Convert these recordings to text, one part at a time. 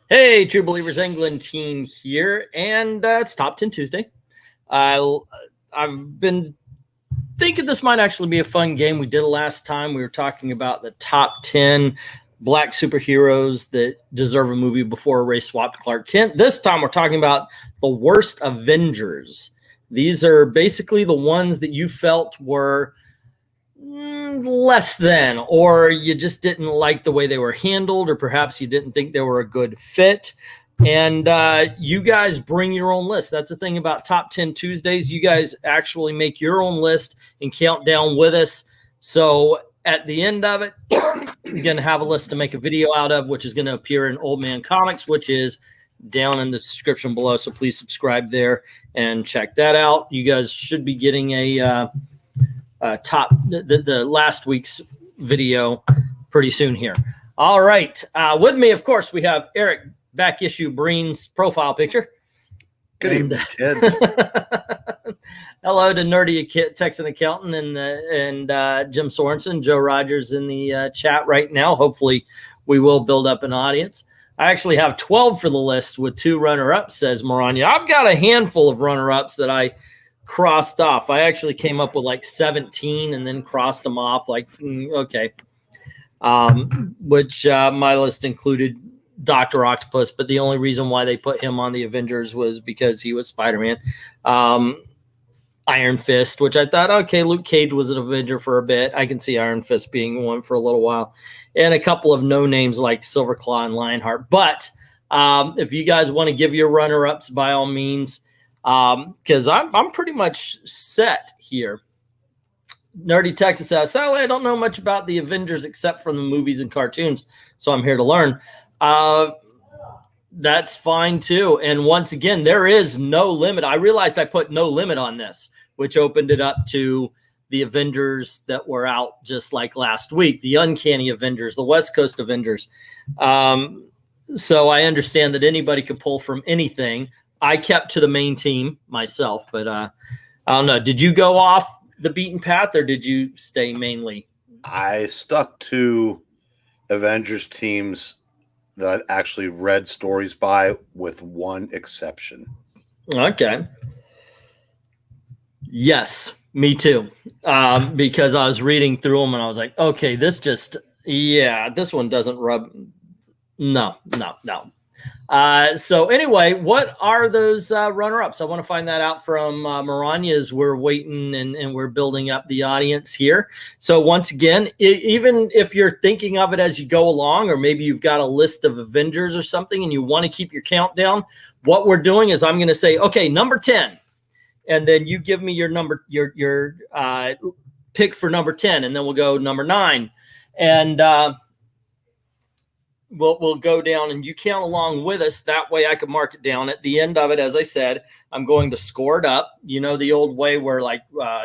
Hey, True Believers England team here, and it's Top 10 Tuesday. I've been thinking this might actually be a fun game. We did it last time. We were talking about the top 10 black superheroes that deserve a movie before a race swap to Clark Kent. This time we're talking about the Worst Avengers. These are basically the ones that you felt were less than, or you just didn't like the way they were handled, or perhaps you didn't think they were a good fit. And you guys bring your own list. That's the thing about Top 10 Tuesdays. You guys actually make your own list and count down with us. So at the end of it, you're going to have a list to make a video out of, which is going to appear in Old Man Comics, which is down in the description below. So please subscribe there and check that out. You guys should be getting a the last week's video pretty soon here. All right. With me, of course, we have Eric Back Issue Breen's profile picture. Good evening, kids. Hello to Nerdy Texan Accountant and Jim Sorensen, Joe Rogers in the chat right now. Hopefully we will build up an audience. I actually have 12 for the list with 2 runner-ups, says Maranya. I've got a handful of runner-ups that I crossed off. I actually came up with like 17 and then crossed them off like, okay. Which my list included Dr. Octopus, but the only reason why they put him on the Avengers was because he was Spider-Man. Iron Fist, which I thought, okay, Luke Cage was an Avenger for a bit. I can see Iron Fist being one for a little while. And a couple of no names like Silverclaw and Lionheart. But if you guys want to give your runner-ups, by all means, because I'm pretty much set here. Nerdy Texas says, Sally, I don't know much about the Avengers except from the movies and cartoons, so I'm here to learn. That's fine too. And once again, there is no limit. I realized I put no limit on this, which opened it up to the Avengers that were out just like last week, the Uncanny Avengers, the West Coast Avengers. So I understand that anybody could pull from anything. I kept to the main team myself, but I don't know. Did you go off the beaten path or did you stay mainly? I stuck to Avengers teams that I've actually read stories by, with one exception. Okay. Yes, me too. Because I was reading through them and I was like, okay, this one doesn't rub. No. So anyway, what are those runner-ups? I want to find that out from Maranya as we're waiting and we're building up the audience here. So once again, even if you're thinking of it as you go along, or maybe you've got a list of Avengers or something and you want to keep your countdown, what we're doing is I'm going to say, okay, number 10. And then you give me your number, your pick for number 10, and then we'll go number 9. And We'll go down and you count along with us. That way I can mark it down. At the end of it, as I said, I'm going to score it up. You know, the old way where like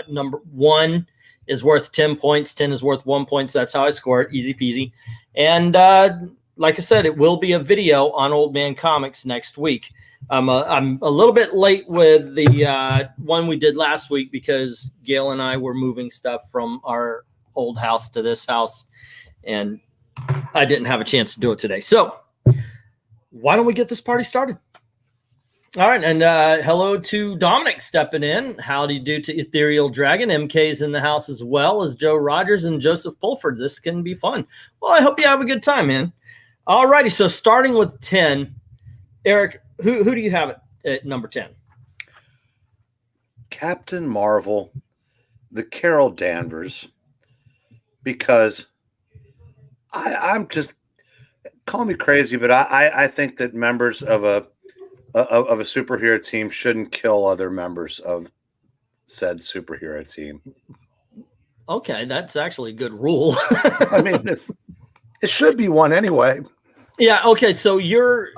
number 1 is worth 10 points, 10 is worth 1 point. So that's how I score it. Easy peasy. And like I said, it will be a video on Old Man Comics next week. I'm a little bit late with the one we did last week because Gail and I were moving stuff from our old house to this house, and I didn't have a chance to do it today. So why don't we get this party started? All right. And hello to Dominic stepping in. How do you do to Ethereal Dragon? MK's in the house as well as Joe Rogers and Joseph Pulford. This can be fun. Well, I hope you have a good time, man. All righty. So starting with 10, Eric, who do you have at number 10? Captain Marvel, the Carol Danvers, because I'm just, call me crazy, but I think that members of a superhero team shouldn't kill other members of said superhero team. Okay, that's actually a good rule. I mean, it should be one anyway. Yeah. Okay. So you're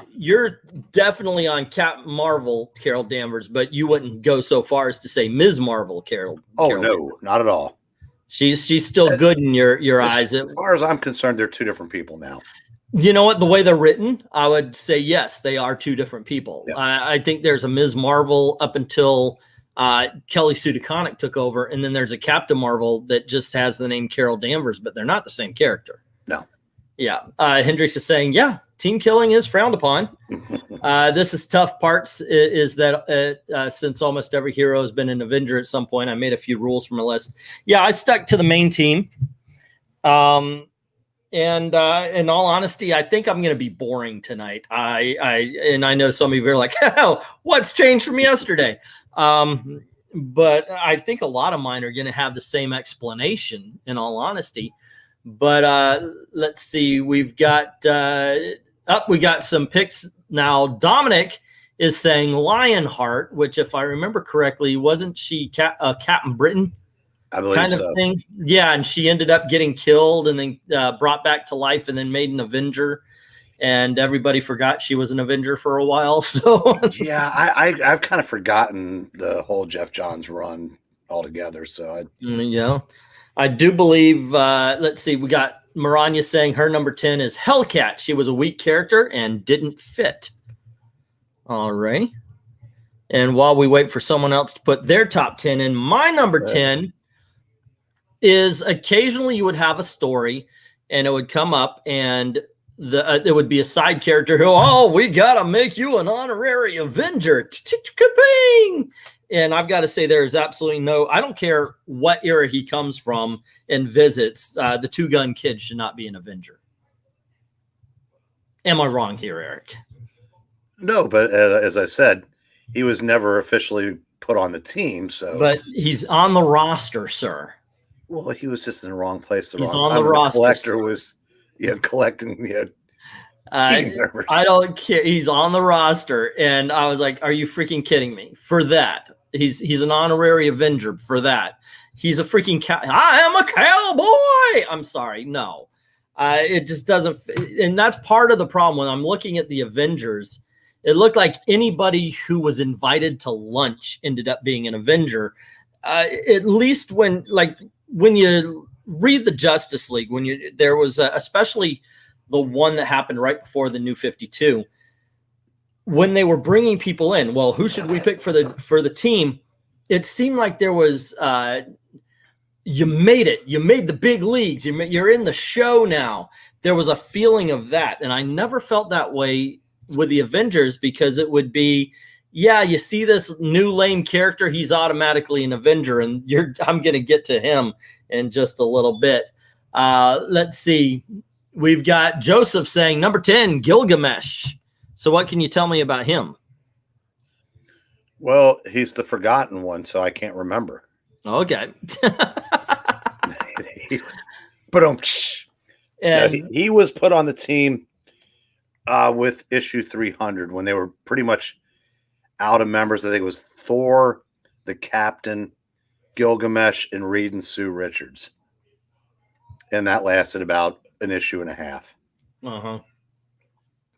definitely on Captain Marvel, Carol Danvers, but you wouldn't go so far as to say Ms. Marvel, Carol. Oh, Carol no, Danvers. not at all. She's still good in your eyes. As far as I'm concerned, they're 2 different people now. You know what? The way they're written, I would say yes, they are 2 different people. Yeah. I think there's a Ms. Marvel up until Kelly Sue DeConnick took over, and then there's a Captain Marvel that just has the name Carol Danvers, but they're not the same character. No. Yeah. Hendrix is saying, yeah, team killing is frowned upon. This is tough parts is that since almost every hero has been an Avenger at some point, I made a few rules for my list. Yeah, I stuck to the main team. And in all honesty, I think I'm going to be boring tonight. I know some of you are like, what's changed from yesterday? But I think a lot of mine are going to have the same explanation, in all honesty. But let's see. We've got we got some picks now. Dominic is saying Lionheart, which, if I remember correctly, wasn't she Captain Britain? I believe kind of so. thing. Yeah, and she ended up getting killed and then brought back to life and then made an Avenger. And everybody forgot she was an Avenger for a while. So yeah, I've kind of forgotten the whole Jeff Johns run altogether. So I do believe. Let's see, we got Maranya saying her number 10 is Hellcat. She was a weak character and didn't fit. All right. And while we wait for someone else to put their top 10 in, my number 10 is occasionally you would have a story and it would come up and there would be a side character who, we got to make you an honorary Avenger. And I've got to say, there's absolutely I don't care what era he comes from and visits, the two-gun kid should not be an Avenger. Am I wrong here, Eric? No, but as I said, he was never officially put on the team. But he's on the roster, sir. Well, he was just in the wrong place. He's on the roster. Collector was collecting team members. I don't care. He's on the roster, and I was like, "Are you freaking kidding me?" For that, he's an honorary Avenger. For that, he's a freaking I am a cowboy. I'm sorry, no, it just doesn't. And that's part of the problem when I'm looking at the Avengers. It looked like anybody who was invited to lunch ended up being an Avenger. At least when you read the Justice League, there was especially the one that happened right before the New 52, when they were bringing people in. Well, who should we pick for the team? It seemed like there was you made it. You made the big leagues. You're in the show now. There was a feeling of that, and I never felt that way with the Avengers because it would be, you see this new lame character, he's automatically an Avenger, and I'm going to get to him in just a little bit. Let's see. We've got Joseph saying number 10, Gilgamesh. So what can you tell me about him? Well, he's the forgotten one, so I can't remember. Okay. He was put on the team with issue 300 when they were pretty much out of members. I think it was Thor, the Captain, Gilgamesh, and Reed and Sue Richards. And that lasted about an issue and a half.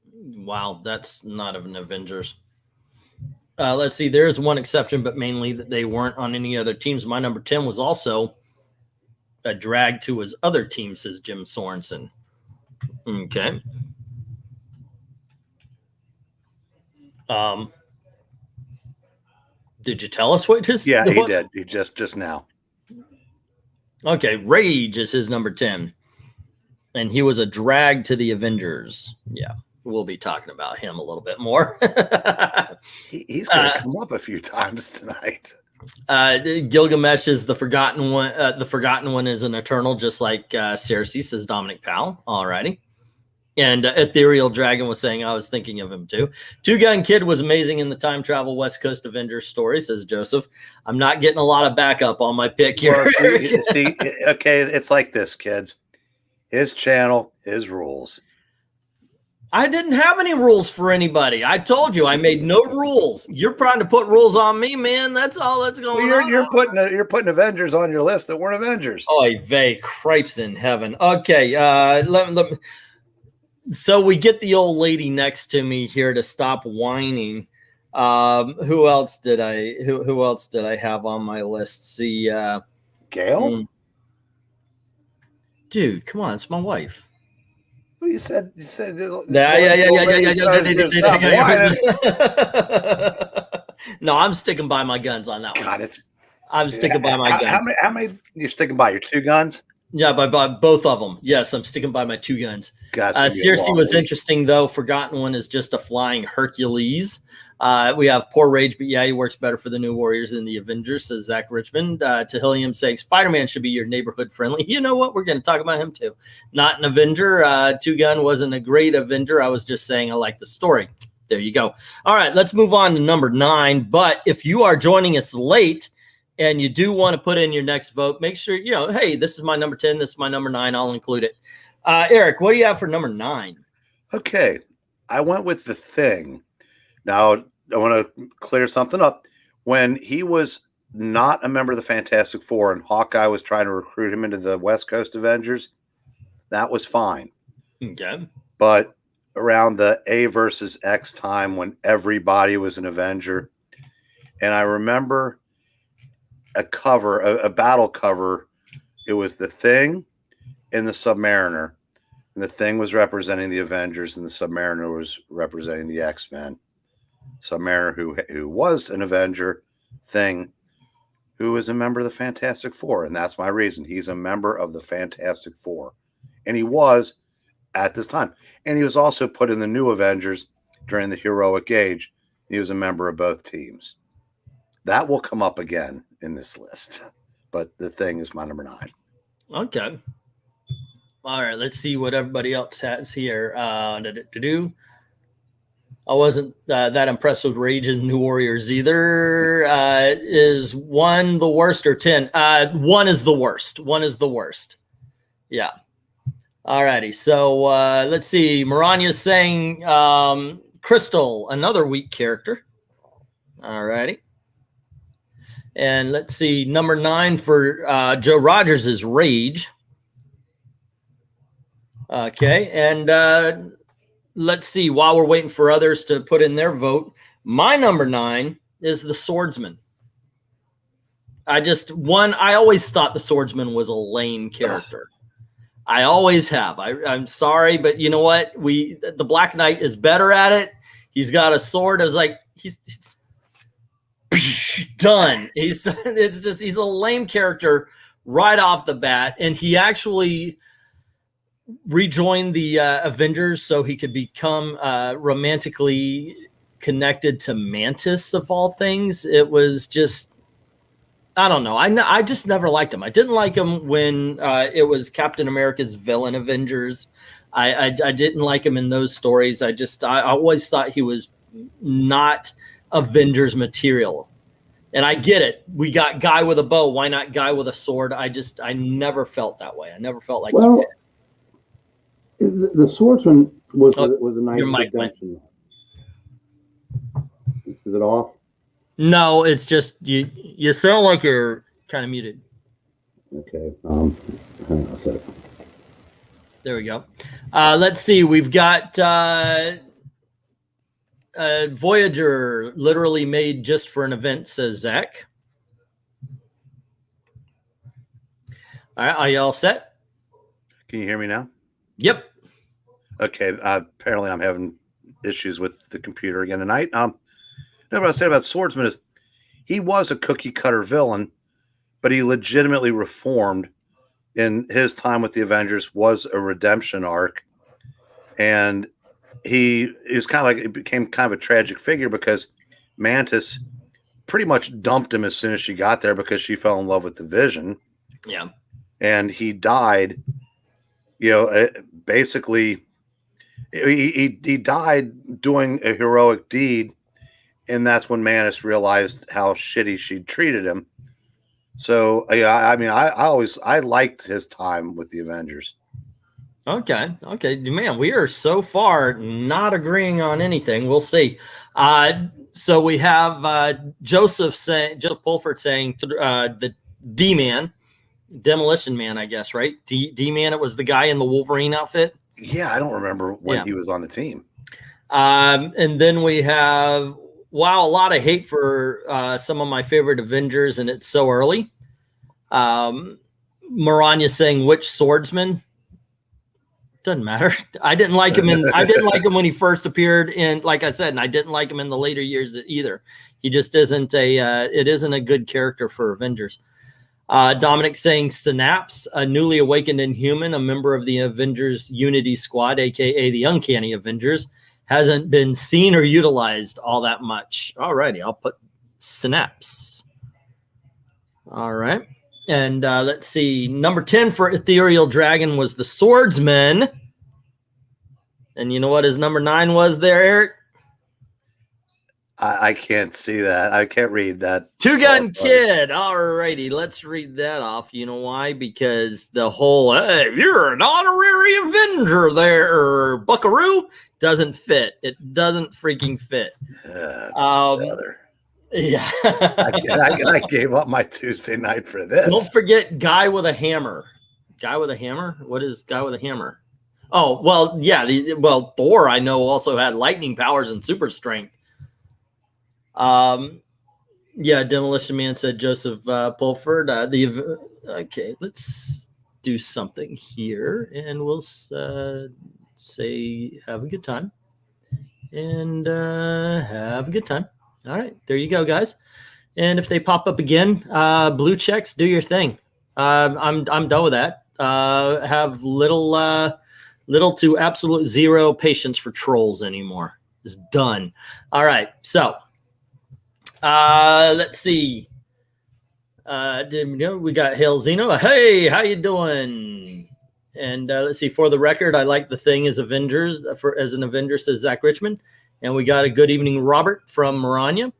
Wow, that's not of an Avengers. Let's see, there is one exception, but mainly that they weren't on any other teams. My number 10 was also a drag to his other team, says Jim Sorensen. Okay. Did you tell us what his? Yeah, he did. He just now. Okay, Rage is his number 10, and he was a drag to the Avengers. Yeah, we'll be talking about him a little bit more. He's going to come up a few times tonight. Gilgamesh is the forgotten one. The forgotten one is an Eternal, just like Cersei, says Dominic Powell. Alrighty. And Ethereal Dragon was saying, I was thinking of him too. Two Gun Kid was amazing in the time travel West Coast Avengers story, says Joseph. I'm not getting a lot of backup on my pick here. Well, see, okay, it's like this, kids. His channel, his rules. I didn't have any rules for anybody. I told you I made no rules. You're trying to put rules on me, man. That's all that's going on. You're putting Avengers on your list that weren't Avengers. Oy vey, cripes in heaven. Okay, let me. So we get the old lady next to me here to stop whining. Who else did I have on my list? See, Gail? Dude, come on, it's my wife. Well, you said. Yeah. No, I'm sticking by my guns on that one. God, I'm sticking by my guns. How many you're sticking by? Your two guns? Yeah, by both of them. Yes, I'm sticking by my two guns. Seriously was interesting, though. Forgotten One is just a flying Hercules. We have Poor Rage, but yeah, he works better for the New Warriors than the Avengers, says Zach Richmond. Tehillium saying Spider-Man should be your neighborhood friendly. You know what? We're going to talk about him, too. Not an Avenger. Two Gun wasn't a great Avenger. I was just saying I like the story. There you go. All right, let's move on to number 9. But if you are joining us late, and you do want to put in your next vote, make sure, you know, hey, this is my number 10. This is my number 9. I'll include it. Eric, what do you have for number 9? Okay. I went with The Thing. Now, I want to clear something up. When he was not a member of the Fantastic Four and Hawkeye was trying to recruit him into the West Coast Avengers, that was fine. Okay. But around the A versus X time when everybody was an Avenger, and I remember a cover, a battle cover. It was The Thing and the Submariner. And the Thing was representing the Avengers, and the Submariner was representing the X-Men. Submariner, who was an Avenger, Thing, who was a member of the Fantastic Four. And that's my reason. He's a member of the Fantastic Four. And he was at this time. And he was also put in the New Avengers during the Heroic Age. He was a member of both teams. That will come up again in this list, but The Thing is my number 9. Okay. All right. Let's see what everybody else has here. I wasn't that impressed with Rage and New Warriors either. Is 1 the worst or 10? 1 is the worst. 1 is the worst. Yeah. All righty. So let's see. Marania's saying Crystal, another weak character. All righty. And let's see, number 9 for Joe Rogers is Rage. Okay, and let's see, while we're waiting for others to put in their vote, my number 9 is the Swordsman. I always thought the Swordsman was a lame character. I always have. I'm sorry, but you know what? The Black Knight is better at it. He's got a sword. I was like, he's done. He's a lame character right off the bat, and he actually rejoined the Avengers so he could become romantically connected to Mantis of all things. It was just, I don't know. I just never liked him. I didn't like him when it was Captain America's villain Avengers. I didn't like him in those stories. I always thought he was not Avengers material. And I get it. We got guy with a bow. Why not guy with a sword? I never felt that way. I never felt like he fit. The Swordsman was a nice redemption. Is it off? No, it's just you sound like you're kind of muted. Okay. Hang on a second. There we go. Let's see. We've got Voyager literally made just for an event, says Zach. All right, are you all set? Can you hear me now? Yep. Okay. Apparently, I'm having issues with the computer again tonight. What I said about Swordsman is he was a cookie cutter villain, but he legitimately reformed in his time with the Avengers. Was a redemption arc, and he is kind of like, it became kind of a tragic figure because Mantis pretty much dumped him as soon as she got there because she fell in love with the Vision. Yeah. And he died, basically he died doing a heroic deed. And that's when Mantis realized how shitty she'd treated him. So, I liked his time with the Avengers. Okay. Man, we are so far not agreeing on anything. We'll see. So we have Joseph Pulford saying the D-Man, Demolition Man, I guess, right? D-Man, it was the guy in the Wolverine outfit. Yeah, I don't remember when he was on the team. And then we have, a lot of hate for some of my favorite Avengers, and it's so early. Maranya saying which Swordsman. Doesn't matter. I didn't like him when he first appeared in, like I said, and I didn't like him in the later years either. He just isn't it isn't a good character for Avengers. Dominic saying Synapse, a newly awakened Inhuman, a member of the Avengers Unity Squad, aka the Uncanny Avengers, hasn't been seen or utilized all that much. Alrighty, I'll put Synapse. All right. And let's see. Number 10 for Ethereal Dragon was the Swordsman. And you know what his number 9 was there, Eric? I can't see that. I can't read that. Two Gun Kid. All righty. Let's read that off. You know why? Because the whole, hey, you're an honorary Avenger there, buckaroo, doesn't fit. It doesn't freaking fit. Yeah. I gave up my Tuesday night for this. Don't forget Guy with a Hammer. Guy with a Hammer? What is Guy with a Hammer? Oh, well, yeah. Thor, I know, also had lightning powers and super strength. Yeah, Demolition Man said Joseph Pulford. Okay, let's do something here, and we'll say have a good time. And have a good time. All right, there you go, guys. And if they pop up again, blue checks, do your thing. I'm done with that. Have little to absolute zero patience for trolls anymore. It's done. All right, so let's see. We got Hail Zeno. Hey, how you doing? And let's see. For the record, I like the thing as Avengers. As an Avenger, says Zach Richmond. And we got a good evening, Robert from Maranya.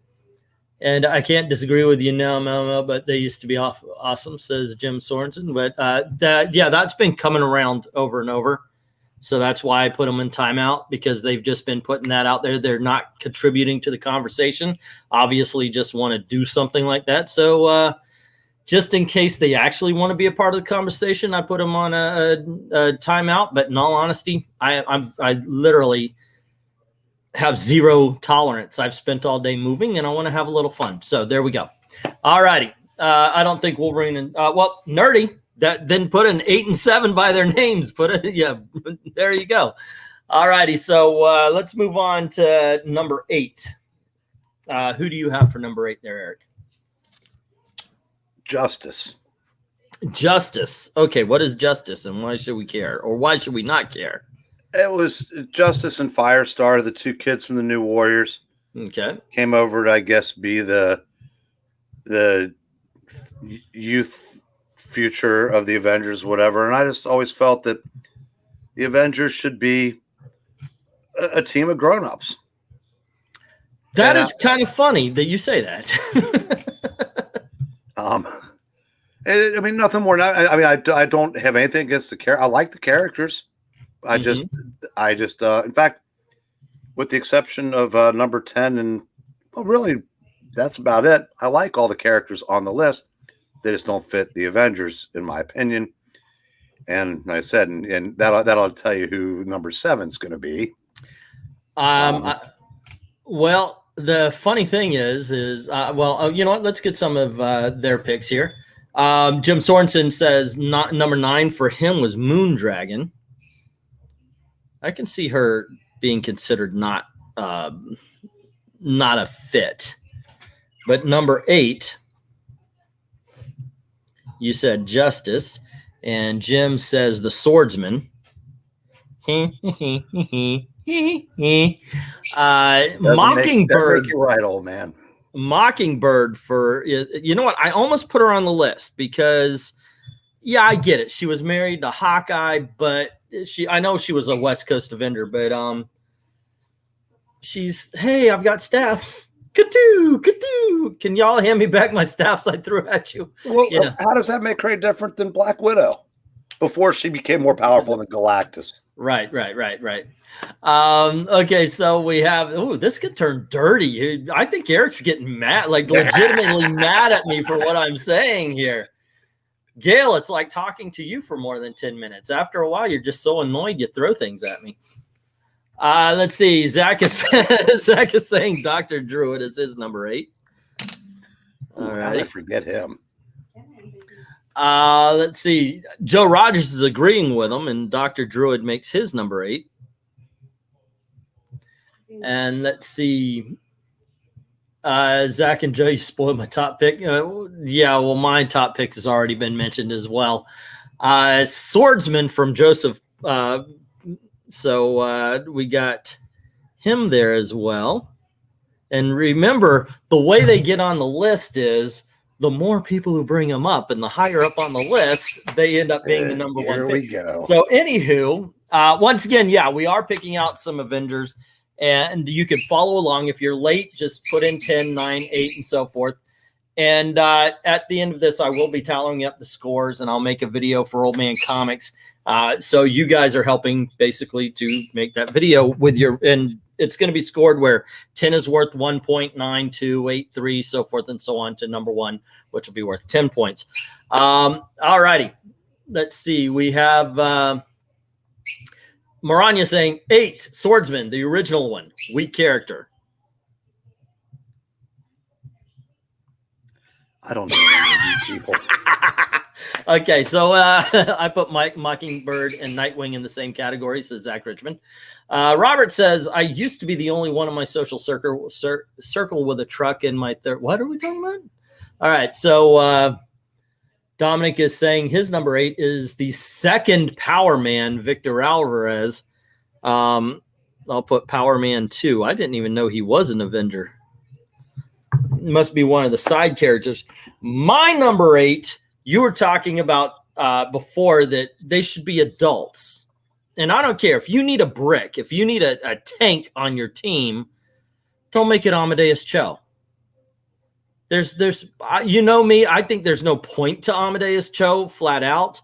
And I can't disagree with you now, but they used to be awesome, says Jim Sorensen. But that's been coming around over and over. So that's why I put them in timeout, because they've just been putting that out there. They're not contributing to the conversation. Obviously, just want to do something like that. So just in case they actually want to be a part of the conversation, I put them on a timeout. But in all honesty, I literally have zero tolerance. I've spent all day moving, and I want to have a little fun. So there we go. All righty. I don't think Wolverine and Nerdy that didn't put an 8 and 7 by their names. Yeah, there you go. All righty. So let's move on to number 8. Who do you have for number 8 there, Eric? Justice. Justice. Okay, what is Justice, and why should we care, or why should we not care? It was Justice and Firestar, the two kids from the New Warriors. Okay. Came over to, I guess, be the youth future of the Avengers, whatever. And I just always felt that the Avengers should be a team of grown-ups. That is kind of funny that you say that. I mean, nothing more. I don't have anything against the character. I like the characters. I just, in fact, with the exception of number 10, and really, that's about it. I like all the characters on the list. They just don't fit the Avengers, in my opinion. And like I said, and that'll tell you who number 7 is going to be. Well, the funny thing is you know what? Let's get some of their picks here. Jim Sorensen says number 9 for him was Moondragon. I can see her being considered not a fit. But number 8, you said Justice, and Jim says the Swordsman. Mockingbird. You're right, old man. Mockingbird for, you know what? I almost put her on the list because, yeah, I get it. She was married to Hawkeye, but I know she was a West Coast Avenger, but she's, hey, I've got staffs. Ka-too, ka-too. Can y'all hand me back my staffs I threw at you? Well, how does that make her different than Black Widow before she became more powerful than Galactus? Right. Okay, so we have, this could turn dirty. I think Eric's getting mad, like legitimately mad at me for what I'm saying here. Gail, it's like talking to you for more than 10 minutes. After a while, you're just so annoyed you throw things at me. Let's see. Zach is saying Dr. Druid is his number 8. All right. I forget him. Let's see. Joe Rogers is agreeing with him, and Dr. Druid makes his number 8. And let's see. Zach and Joe, you spoiled my top pick. Yeah, well, my top pick has already been mentioned as well. Swordsman from Joseph. So we got him there as well. And remember, the way they get on the list is the more people who bring them up, and the higher up on the list, they end up being the number one pick. Here we go. So, anywho, once again, yeah, we are picking out some Avengers, and you can follow along. If you're late, just put in 10, 9, 8, and so forth. And at the end of this, I will be tallying up the scores, and I'll make a video for Old Man Comics. So you guys are helping basically to make that video with your, and it's going to be scored where 10 is worth 1.9283, so forth and so on to number 1, which will be worth 10 points. All righty. Let's see. We have Maranya saying 8, Swordsman, the original one, weak character. I don't know any of these people. Okay, so I put Mockingbird and Nightwing in the same category, says Zach Richmond. Robert says, I used to be the only one in my social circle with a truck in my third. What are we talking about? All right, so Dominic is saying his number 8 is the second Power Man, Victor Alvarez. I'll put Power Man 2. I didn't even know he was an Avenger. Must be one of the side characters. My number 8, you were talking about before that they should be adults. And I don't care if you need a brick, if you need a tank on your team, don't make it Amadeus Cho. There's you know me, I think there's no point to Amadeus Cho flat out,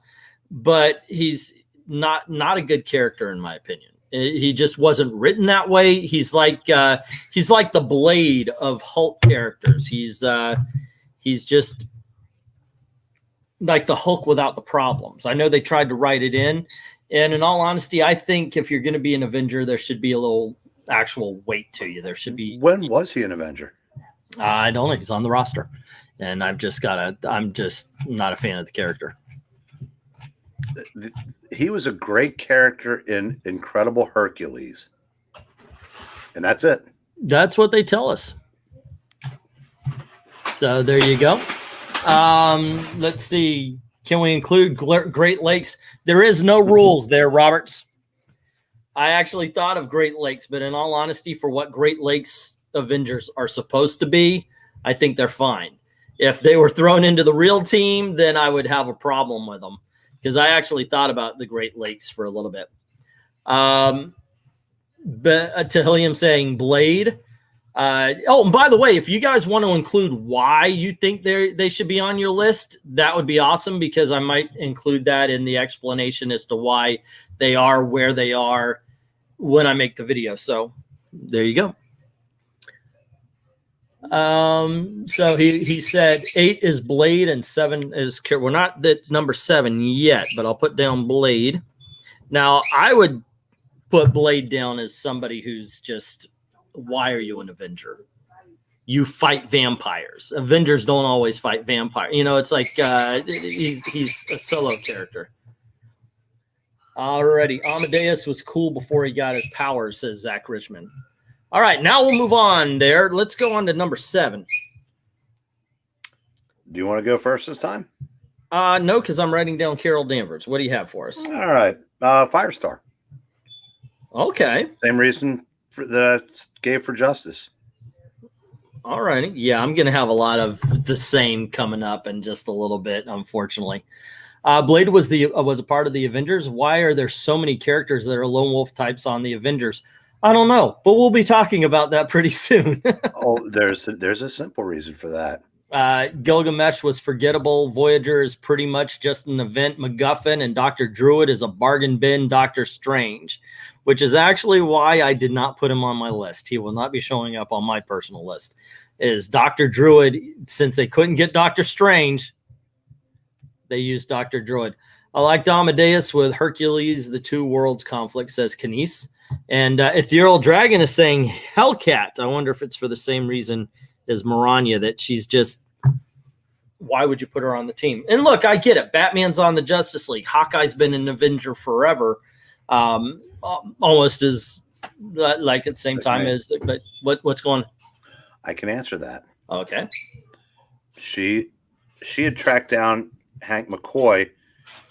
but he's not a good character in my opinion. He just wasn't written that way. He's like the Blade of Hulk characters. He's just like the Hulk without the problems. I know they tried to write it in, and in all honesty, I think if you're going to be an Avenger, there should be a little actual weight to you. There should be. When was he an Avenger? I don't know. He's on the roster, and I'm just not a fan of the character. He was a great character in Incredible Hercules, and that's it. That's what they tell us. So there you go. Let's see. Can we include Great Lakes? There is no rules there, Roberts. I actually thought of Great Lakes, but in all honesty, for what Great Lakes Avengers are supposed to be, I think they're fine. If they were thrown into the real team, then I would have a problem with them, because I actually thought about the Great Lakes for a little bit. But Tahilium saying Blade. Oh, and by the way, if you guys want to include why you think they should be on your list, that would be awesome, because I might include that in the explanation as to why they are where they are when I make the video. So there you go. So he said 8 is Blade and 7 is, we're not at number 7 yet, but I'll put down Blade. Now I would put Blade down as somebody who's just, why are you an Avenger? You fight vampires. Avengers don't always fight vampires. You know, it's like he's a solo character. Alrighty, Amadeus was cool before he got his powers, says Zach Richmond. All right, now we'll move on there. Let's go on to number 7. Do you want to go first this time? No, because I'm writing down Carol Danvers. What do you have for us? All right, Firestar. Okay. Same reason that I gave for Justice. All righty. Yeah, I'm going to have a lot of the same coming up in just a little bit, unfortunately. Blade was a part of the Avengers. Why are there so many characters that are lone wolf types on the Avengers? I don't know, but we'll be talking about that pretty soon. Oh, there's a simple reason for that. Gilgamesh was forgettable. Voyager is pretty much just an event MacGuffin, and Dr. Druid is a bargain bin Doctor Strange, which is actually why I did not put him on my list. He will not be showing up on my personal list. Is Dr. Druid, since they couldn't get Doctor Strange, they used Dr. Druid. I liked Amadeus with Hercules, the Two Worlds conflict, says Kanice. And Ethereal Dragon is saying Hellcat. I wonder if it's for the same reason as Maranya, that she's just, why would you put her on the team? And look, I get it. Batman's on the Justice League. Hawkeye's been an Avenger forever. Almost as like at the same time as, but what's going on? I can answer that. Okay. She had tracked down Hank McCoy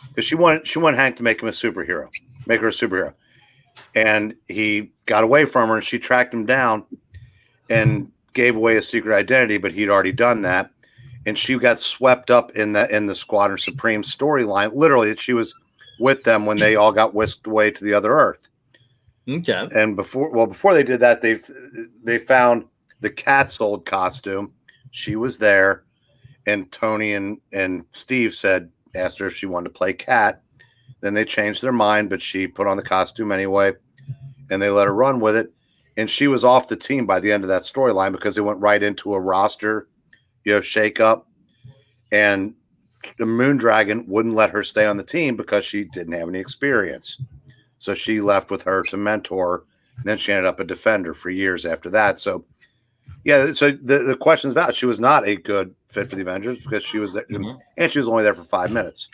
because she wanted Hank to make him a superhero, make her a superhero, and he got away from her, and she tracked him down and gave away his secret identity, but he'd already done that, and she got swept up in the Squadron Supreme storyline. Literally, she was with them when they all got whisked away to the other Earth. Okay. And before they did that, they found the Cat's old costume. She was there, and Tony and Steve asked her if she wanted to play Cat. Then they changed their mind, but she put on the costume anyway, and they let her run with it. And she was off the team by the end of that storyline because they went right into a roster, shake-up. And the Moondragon wouldn't let her stay on the team because she didn't have any experience. So she left with her to mentor, and then she ended up a defender for years after that. So, yeah, so the question is about she was not a good fit for the Avengers because she was there, and she was only there for 5 minutes.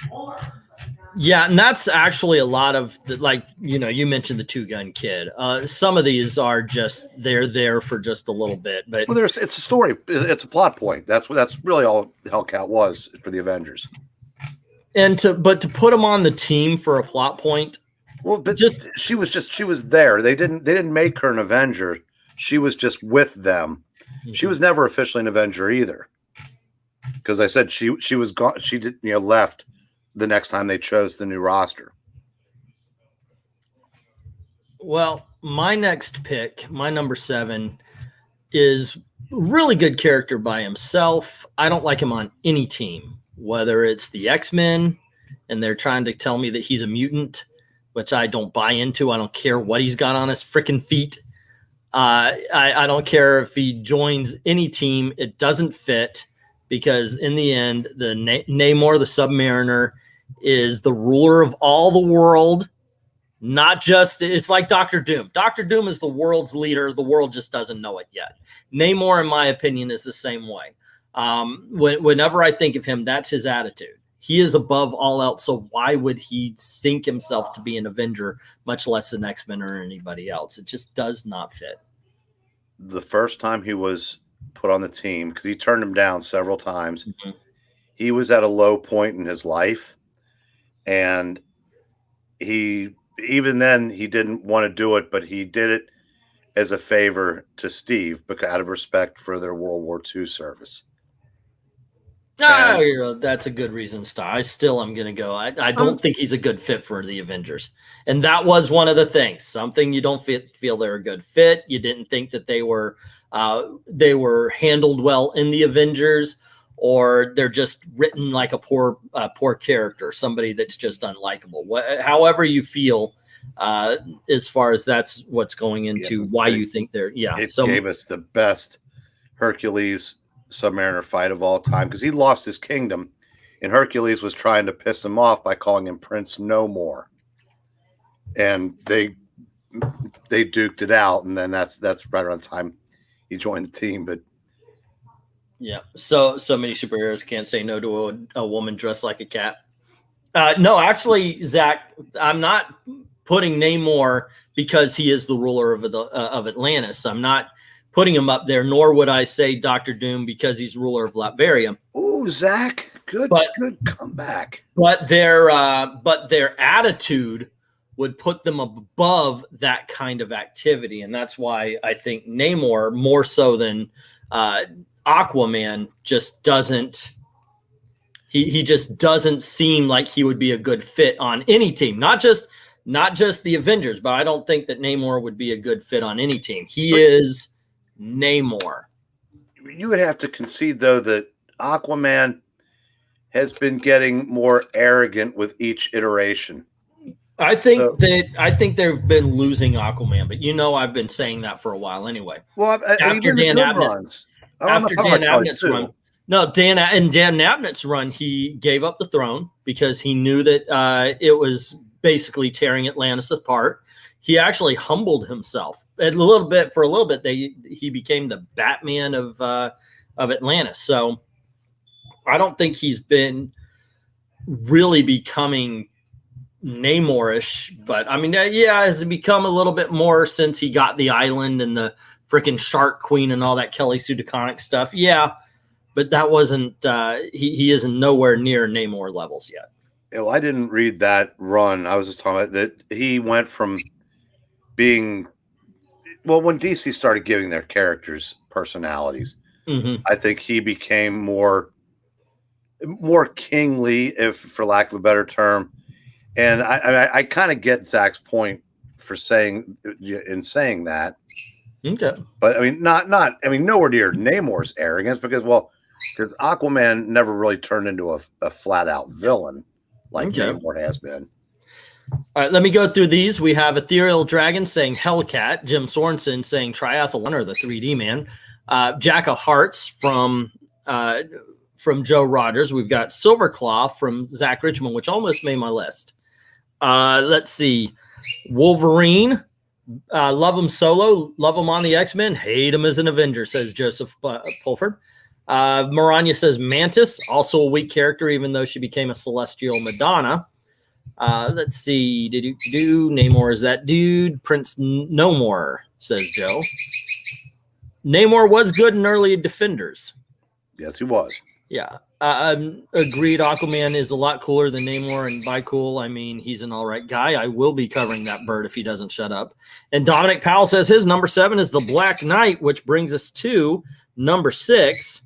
Yeah, and that's actually a lot of you mentioned the Two-Gun Kid. Some of these are just they're there for just a little bit, but it's a story, it's a plot point. That's really all Hellcat was for the Avengers. And to put them on the team for a plot point. Well, but she was there. They didn't make her an Avenger. She was just with them. Mm-hmm. She was never officially an Avenger either. Because I said she was gone. She left the next time they chose the new roster. Well, my next pick, my number 7, is really good character by himself. I don't like him on any team, whether it's the X-Men and they're trying to tell me that he's a mutant, which I don't buy into. I don't care what he's got on his freaking feet. I don't care if he joins any team. It doesn't fit because in the end, the Namor, the Submariner, is the ruler of all the world. Not just, it's like Dr. Doom. Dr. Doom is the world's leader. The world just doesn't know it yet. Namor, in my opinion, is the same way. Whenever I think of him, that's his attitude. He is above all else, so why would he sink himself to be an Avenger, much less an X-Men or anybody else? It just does not fit. The first time he was put on the team, because he turned him down several times, he was at a low point in his life, and even then he didn't want to do it, but he did it as a favor to Steve out of respect for their World War II service. That's a good reason to start. I still am going to go. I don't think he's a good fit for the Avengers. And that was one of the things. Something you don't feel they're a good fit. You didn't think that they were handled well in the Avengers, or they're just written like a poor character, somebody that's just unlikable. However you feel, as far as that's what's going into why you think they're It gave us the best Hercules Submariner fight of all time because he lost his kingdom, and Hercules was trying to piss him off by calling him Prince No More, and they duked it out, and then that's right around the time he joined the team. But yeah, so many superheroes can't say no to a woman dressed like a cat. No, actually, Zach, I'm not putting Namor because he is the ruler of Atlantis. I'm not putting him up there, nor would I say Dr. Doom because he's ruler of Latveria. Oh, Zach, good comeback. But their attitude would put them above that kind of activity, and that's why I think Namor, more so than Aquaman, just doesn't. He just doesn't seem like he would be a good fit on any team, not just the Avengers, but I don't think that Namor would be a good fit on any team. He is Namor. You would have to concede, though, that Aquaman has been getting more arrogant with each iteration. I think they've been losing Aquaman, but I've been saying that for a while anyway. Well, after Dan Abnett's run, Dan Abnett's run, he gave up the throne because he knew that it was basically tearing Atlantis apart. He actually humbled himself for a little bit. He became the Batman of Atlantis. So I don't think he's been really becoming Namorish, but I mean, has become a little bit more since he got the island and the freaking Shark Queen and all that Kelly Sue DeConnick stuff. Yeah, but that wasn't he isn't nowhere near Namor levels yet. Well, I didn't read that run. I was just talking about that he went from being, well, when DC started giving their characters personalities, I think he became more kingly, if for lack of a better term. And I kind of get Zach's point for saying that. Okay. But I mean, nowhere near Namor's arrogance, because Aquaman never really turned into a flat out villain like Namor has been. All right, let me go through these. We have Ethereal Dragon saying Hellcat, Jim Sorensen saying Triathlon or the 3D Man, Jack of Hearts from Joe Rogers. We've got Silverclaw from Zach Richmond, which almost made my list. Let's see, Wolverine. Love him solo, love him on the X-Men, hate him as an Avenger, says Joseph Pulford. Maranya says Mantis, also a weak character, even though she became a celestial Madonna. Let's see, Namor is that dude. Prince No More, says Joe. Namor was good in early Defenders. Yes, he was. Yeah. Agreed. Aquaman is a lot cooler than Namor, and by cool, I mean he's an all right guy. I will be covering that bird if he doesn't shut up. And Dominic Powell says his number 7 is the Black Knight, which brings us to number 6.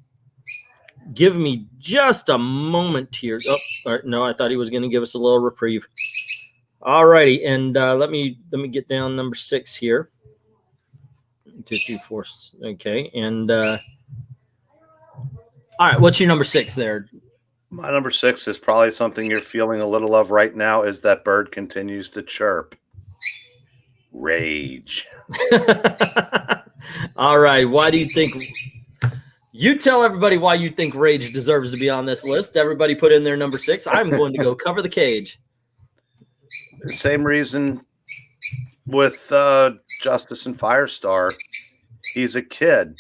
Give me just a moment here. Oh, no, I thought he was going to give us a little reprieve. All righty, and let me get down number 6 here. 2, 3, 4. Okay, and all right, what's your number 6 there? My number 6 is probably something you're feeling a little of right now, is that bird continues to chirp. Rage. All right, why do you think... You tell everybody why you think Rage deserves to be on this list. Everybody put in their number 6. I'm going to go cover the cage. The same reason with Justice and Firestar. He's a kid.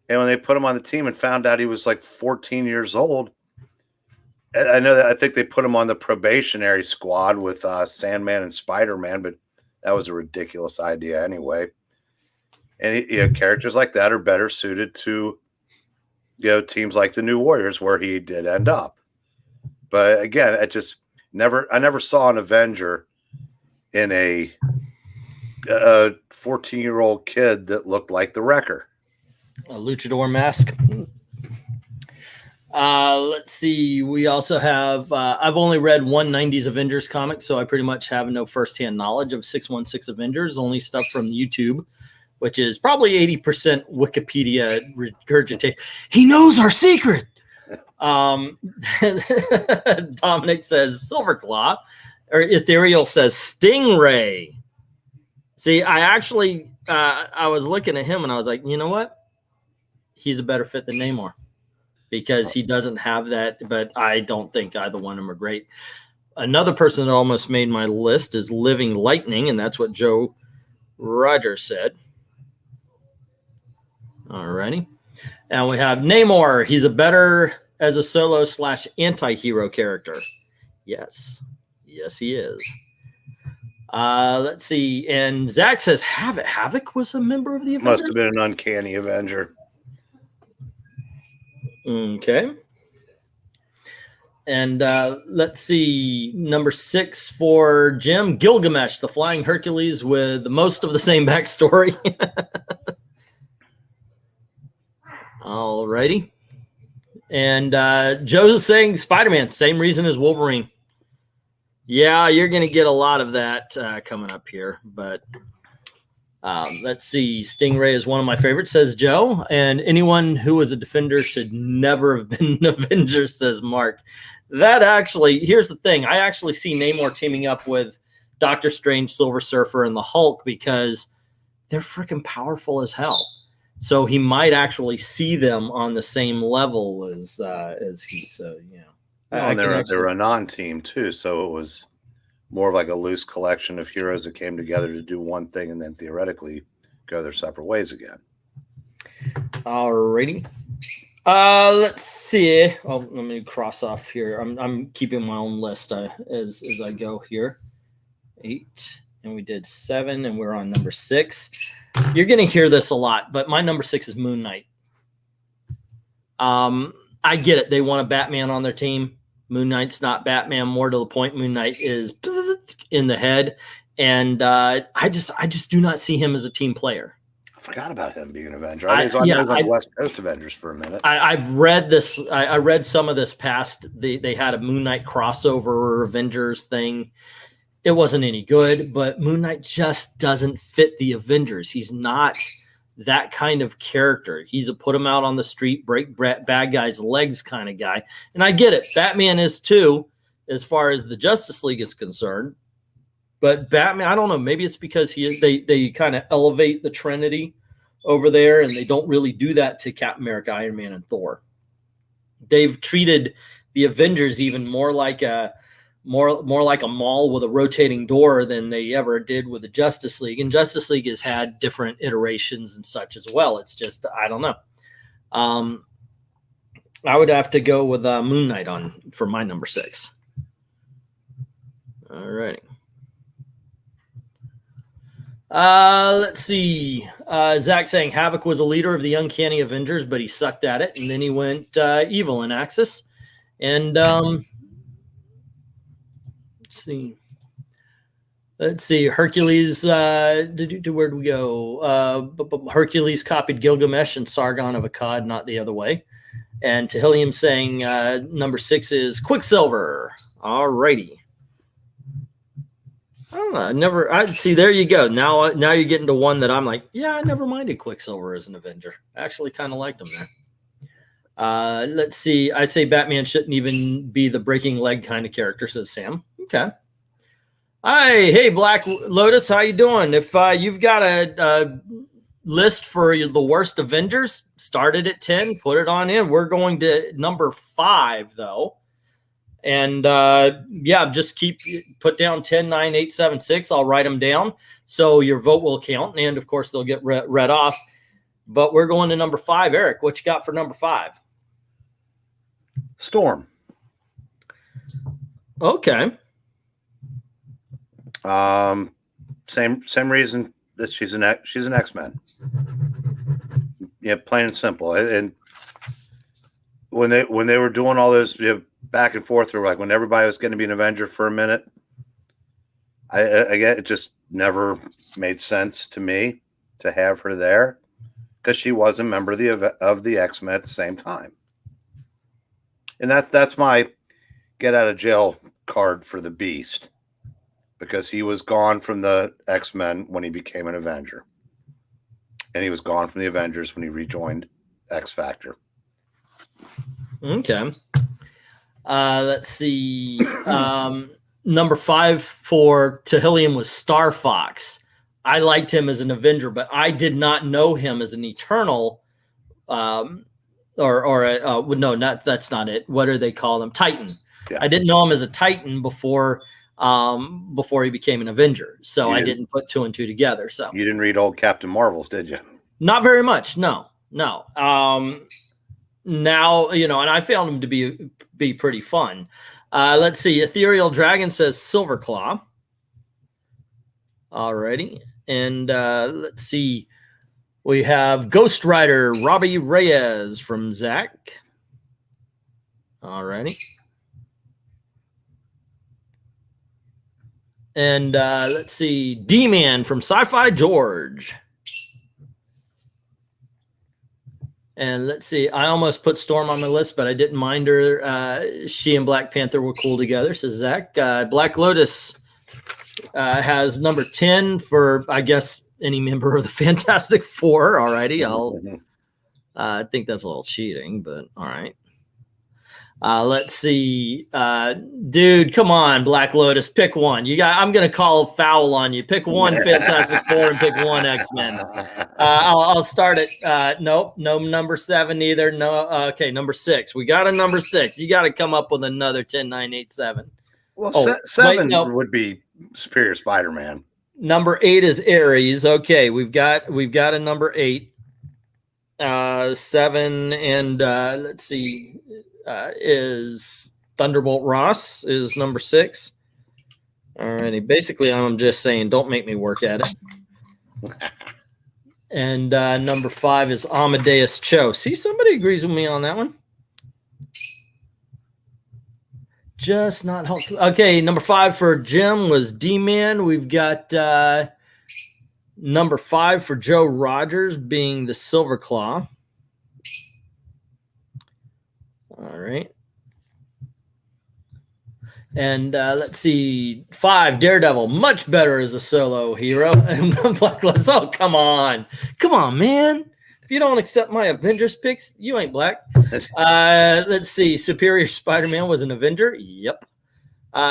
And when they put him on the team and found out he was like 14 years old, I think they put him on the probationary squad with Sandman and Spider-Man, but that was a ridiculous idea anyway. And characters like that are better suited to teams like the New Warriors, where he did end up. But again, I never saw an Avenger in a 14-year-old kid that looked like the Wrecker. A luchador mask. Let's see. We also have, I've only read one 90s Avengers comic, so I pretty much have no firsthand knowledge of 616 Avengers, only stuff from YouTube, which is probably 80% Wikipedia regurgitate. He knows our secret. Dominic says Silverclaw, or Ethereal says Stingray. See, I actually, I was looking at him and I was like, you know what? He's a better fit than Namor, because he doesn't have that, but I don't think either one of them are great. Another person that almost made my list is Living Lightning, and that's what Joe Rogers said. All righty. And we have Namor. He's a better as a solo / anti-hero character. Yes. Yes, he is. Let's see. And Zach says Havoc. Havoc was a member of the Avengers? Must have been an uncanny Avenger. Okay. And let's see. Number 6 for Jim, Gilgamesh, the Flying Hercules with most of the same backstory. All righty. And Joe's saying Spider-Man, same reason as Wolverine. Yeah, you're going to get a lot of that coming up here. But let's see. Stingray is one of my favorites, says Joe. And anyone who was a Defender should never have been an Avenger, says Mark. That actually, here's the thing. I actually see Namor teaming up with Doctor Strange, Silver Surfer, and the Hulk, because they're freaking powerful as hell. So he might actually see them on the same level as he. So, you know. They're a non-team too, so it was more of like a loose collection of heroes that came together to do one thing and then theoretically go their separate ways again. Alrighty. Let's see. Oh, let me cross off here. I'm keeping my own list as I go here. 8, and we did 7, and we're on number 6. you're going to hear this a lot, but my number 6 is Moon Knight. I get it. They want a Batman on their team. Moon Knight's not Batman. More to the point, Moon Knight is in the head. And I just do not see him as a team player. I forgot about him being an Avenger. I was on West Coast Avengers for a minute. I've read this. I read some of this past. They had a Moon Knight crossover Avengers thing. It wasn't any good, but Moon Knight just doesn't fit the Avengers. He's not that kind of character. He's a put him out on the street, break bad guys' legs kind of guy. And I get it. Batman is too, as far as the Justice League is concerned. But Batman, I don't know. Maybe it's because they kind of elevate the Trinity over there, and they don't really do that to Captain America, Iron Man, and Thor. They've treated the Avengers even more like a mall with a rotating door than they ever did with the Justice League. And Justice League has had different iterations and such as well. It's just, I don't know. I would have to go with Moon Knight for my number 6. All righty. Let's see. Zach saying Havoc was a leader of the Uncanny Avengers, but he sucked at it. And then he went evil in Axis. And let's see. Hercules, where'd we go? Hercules copied Gilgamesh and Sargon of Akkad, not the other way. And Tehillium saying number 6 is Quicksilver. All righty. I don't know. I see. There you go. Now you're getting to one that I'm like, yeah, I never minded Quicksilver as an Avenger. I actually kind of liked him there. Let's see. I say Batman shouldn't even be the breaking leg kind of character, says Sam. Okay. Hey, Black Lotus, how you doing? If you've got a list for the worst Avengers, start it at 10, put it on in. We're going to number 5, though. And yeah, just put down 10, 9, 8, 7, 6. I'll write them down so your vote will count. And of course, they'll get read off. But we're going to number 5. Eric, what you got for number 5? Storm. Okay. Same reason that she's an X-Men. Yeah, plain and simple. And when they were doing all this back and forth, or like when everybody was going to be an Avenger for a minute, I get it just never made sense to me to have her there because she was a member of the X-Men at the same time. And that's my get out of jail card for the Beast, because he was gone from the X-Men when he became an Avenger, and he was gone from the Avengers when he rejoined X-Factor. Okay. Let's see. Number 5 for Tehillium was Star Fox. I liked him as an Avenger, but I did not know him as an Eternal. No, that's not it. What do they call them? Titan. Yeah. I didn't know him as a Titan before he became an Avenger. So I didn't put 2 and 2 together. So you didn't read old Captain Marvels, did you? Not very much. No. Now, and I found him to be pretty fun. Let's see. Ethereal Dragon says Silverclaw. Alrighty. And let's see. We have Ghost Rider, Robbie Reyes from Zach. Alrighty. And let's see. D-Man from Sci-Fi George. And let's see. I almost put Storm on my list, but I didn't mind her. She and Black Panther were cool together, says Zach. Black Lotus has number 10 for, I guess, any member of the Fantastic Four. All righty. I think that's a little cheating, but all right. Let's see. Dude, come on, Black Lotus. Pick one. I'm going to call foul on you. Pick one Fantastic Four and pick one X-Men. I'll start it. Nope. No number 7 either. No. Okay, number 6. We got a number 6. You got to come up with another 10, 9, 8, 7. Well, 7 would be Superior Spider-Man. Number 8 is Ares. Okay, we've got a number 8. 7 and let's see. Is Thunderbolt Ross is number 6. Alrighty. Basically, I'm just saying, don't make me work at it. And number 5 is Amadeus Cho. See, somebody agrees with me on that one. Just not helpful. Okay, number 5 for Jim was D-Man. We've got number 5 for Joe Rogers being the Silver Claw. All right. And let's see, 5, Daredevil, much better as a solo hero. And Blacklist, oh, come on. Come on, man. If you don't accept my Avengers picks, you ain't black. Let's see, Superior Spider-Man was an Avenger. Yep.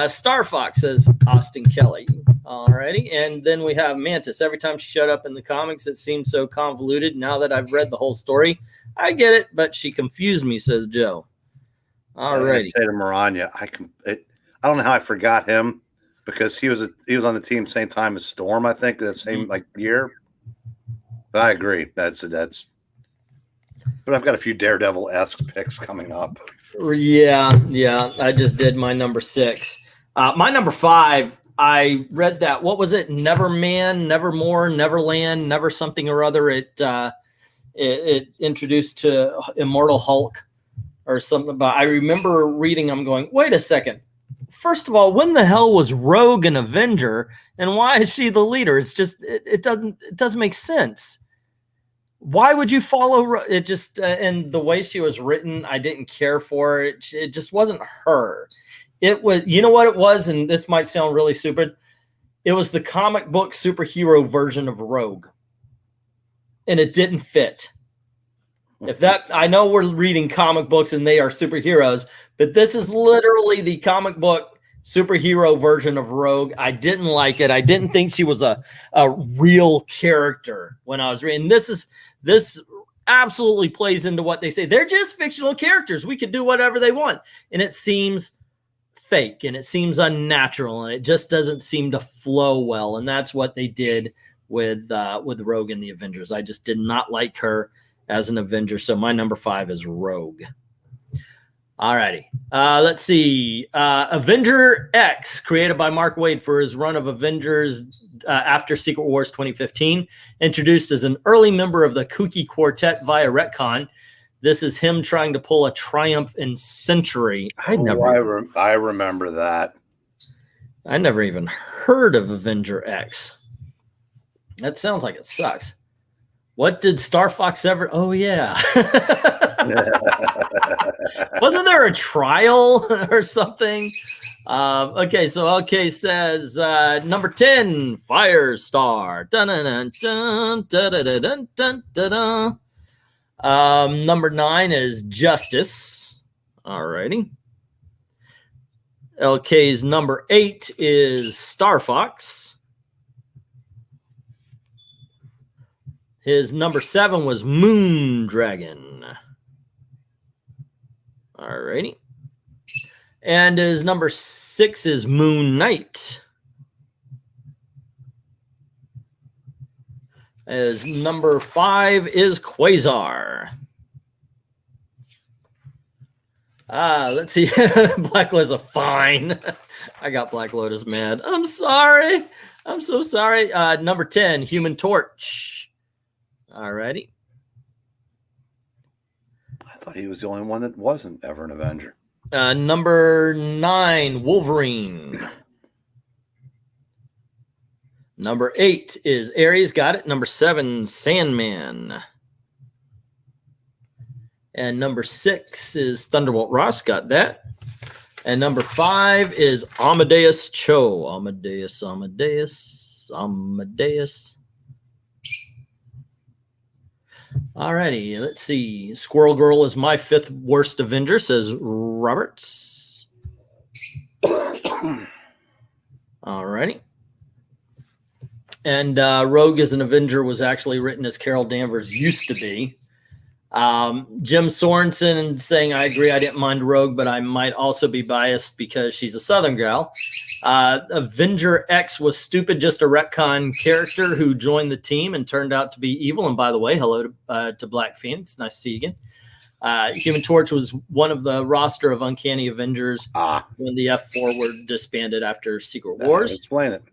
Star Fox says Austin Kelly. All righty. And then we have Mantis. Every time she showed up in the comics, it seemed so convoluted. Now that I've read the whole story, I get it, but she confused me, says Joe. All righty. Say to Maranya, I don't know how I forgot him because he was on the team same time as Storm, I think, the same like year. But I agree. That's. But I've got a few Daredevil-esque picks coming up. Yeah. I just did my number 6. My number 5, I read that. What was it? Neverman, Nevermore, Neverland, Never something or other. It introduced to Immortal Hulk or something. But I remember reading. I'm going, wait a second. First of all, when the hell was Rogue an Avenger, and why is she the leader? It's just it doesn't make sense. Why would you follow it? Just and the way she was written, I didn't care for it. It just wasn't her. It was, you know what it was, and this might sound really stupid. It was the comic book superhero version of Rogue, and it didn't fit. If that, I know we're reading comic books and they are superheroes, but this is literally the comic book superhero version of Rogue. I didn't like it. I didn't think she was a real character when I was reading. This absolutely plays into what they say. They're just fictional characters. We could do whatever they want. And it seems fake and it seems unnatural and it just doesn't seem to flow well. And that's what they did with Rogue and the Avengers. I just did not like her as an Avenger. So my number 5 is Rogue. All righty. Let's see. Avenger X, created by Mark Waid for his run of Avengers after Secret Wars 2015, introduced as an early member of the Kooky Quartet via retcon. This is him trying to pull a Triumph in Century. I remember that. I never even heard of Avenger X. That sounds like it sucks. What did Star Fox ever? Oh, yeah. Wasn't there a trial or something? Okay, so OK says number 10, Firestar. Number 9 is Justice. All righty. LK's number 8 is Star Fox. His number 7 was Moon Dragon. All righty. And his number 6 is Moon Knight. His number 5 is Quasar. Let's see. Black Lotus, fine. I got Black Lotus mad. I'm sorry. I'm so sorry. Number 10, Human Torch. All righty. I thought he was the only one that wasn't ever an Avenger. Number 9, Wolverine. Number 8 is Ares. Got it. Number 7, Sandman. And number 6 is Thunderbolt Ross. Got that. And number 5 is Amadeus Cho. Amadeus. All righty, let's see. Squirrel Girl is my 5th worst Avenger, says Roberts. All righty. And Rogue as an Avenger was actually written as Carol Danvers used to be. Jim Sorensen saying, I agree, I didn't mind Rogue, but I might also be biased because she's a Southern gal. Avenger X was stupid, just a retcon character who joined the team and turned out to be evil. And by the way, hello to Black Phoenix. Nice to see you again. Human Torch was one of the roster of Uncanny Avengers when the F4 were disbanded after Secret Wars. Explain it.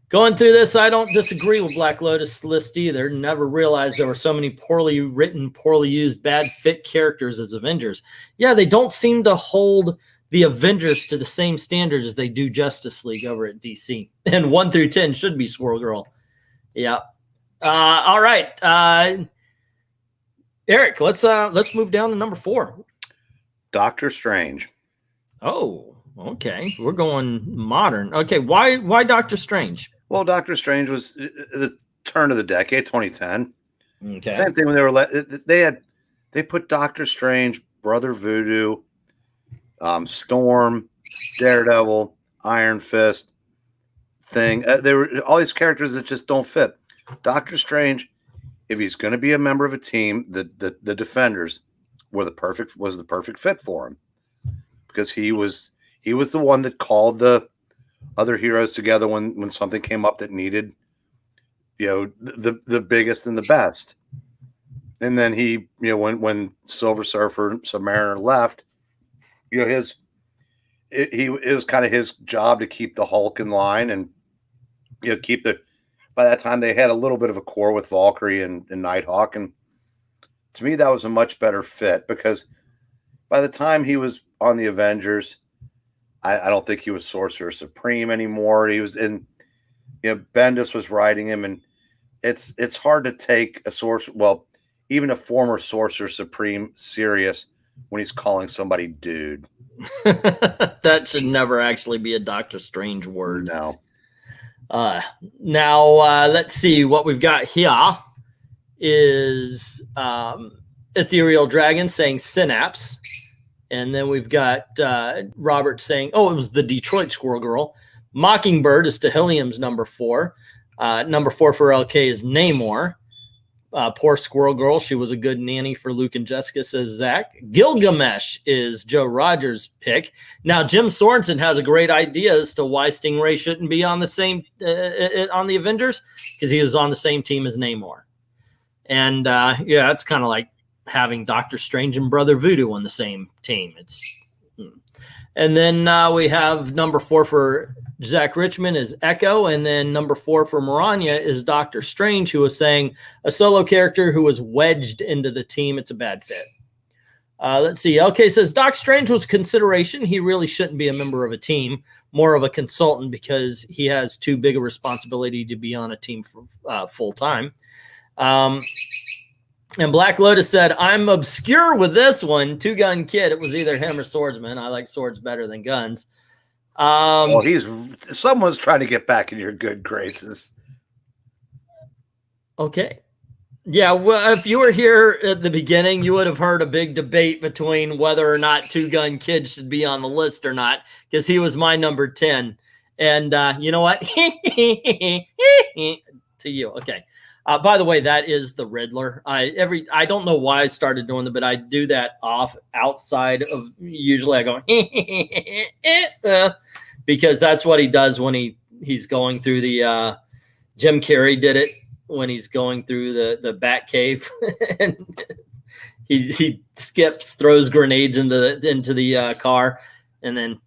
Going through this, I don't disagree with Black Lotus list either. Never realized there were so many poorly written, poorly used, bad fit characters as Avengers. Yeah, they don't seem to hold the Avengers to the same standards as they do Justice League over at DC. And 1 through 10 should be Squirrel Girl. Yeah. All right. Eric, let's move down to number 4. Doctor Strange. Oh, okay. We're going modern. Okay, why Doctor Strange? Well, Doctor Strange was the turn of the decade, 2010. Okay. Same thing when they were they put Doctor Strange, Brother Voodoo, Storm, Daredevil, Iron Fist, Thing. There were all these characters that just don't fit. Doctor Strange, if he's going to be a member of a team, the Defenders was the perfect fit for him, because he was the one that called the other heroes together when something came up that needed, the biggest and the best. And then he, when Silver Surfer, Submariner left, it was kind of his job to keep the Hulk in line and by that time they had a little bit of a core with Valkyrie and Nighthawk, and to me that was a much better fit, because by the time he was on the Avengers, I don't think he was Sorcerer Supreme anymore. He was in, Bendis was writing him, and it's hard to take even a former Sorcerer Supreme serious when he's calling somebody dude. That should never actually be a Doctor Strange word. No. Now let's see what we've got here is Ethereal Dragon saying Synapse. And then we've got Robert saying, it was the Detroit Squirrel Girl. Mockingbird is Tehillium's number 4. Number 4 for LK is Namor. Poor Squirrel Girl. She was a good nanny for Luke and Jessica, says Zach. Gilgamesh is Joe Rogers' pick. Now, Jim Sorensen has a great idea as to why Stingray shouldn't be on the same on the Avengers, because he was on the same team as Namor. And it's kind of like having Doctor Strange and Brother Voodoo on the same team. And then we have number 4 for Zach Richmond is Echo, and then number 4 for Maranya is Doctor Strange, who was saying a solo character who was wedged into the team. It's a bad fit. Let's see. LK says Doc Strange was consideration. He really shouldn't be a member of a team, more of a consultant, because he has too big a responsibility to be on a team for full time. And Black Lotus said, I'm obscure with this one. Two Gun Kid. It was either him or Swordsman. I like swords better than guns. Someone's trying to get back in your good graces. Okay. Yeah, well, if you were here at the beginning, you would have heard a big debate between whether or not Two Gun Kid should be on the list or not, because he was my number 10. And you know what? To you. Okay. By the way, that is the Riddler. I don't know why I started doing that, but I do that outside of, usually I go because that's what he does when he's going through the Jim Carrey did it when he's going through the Bat Cave and he skips, throws grenades into the car, and then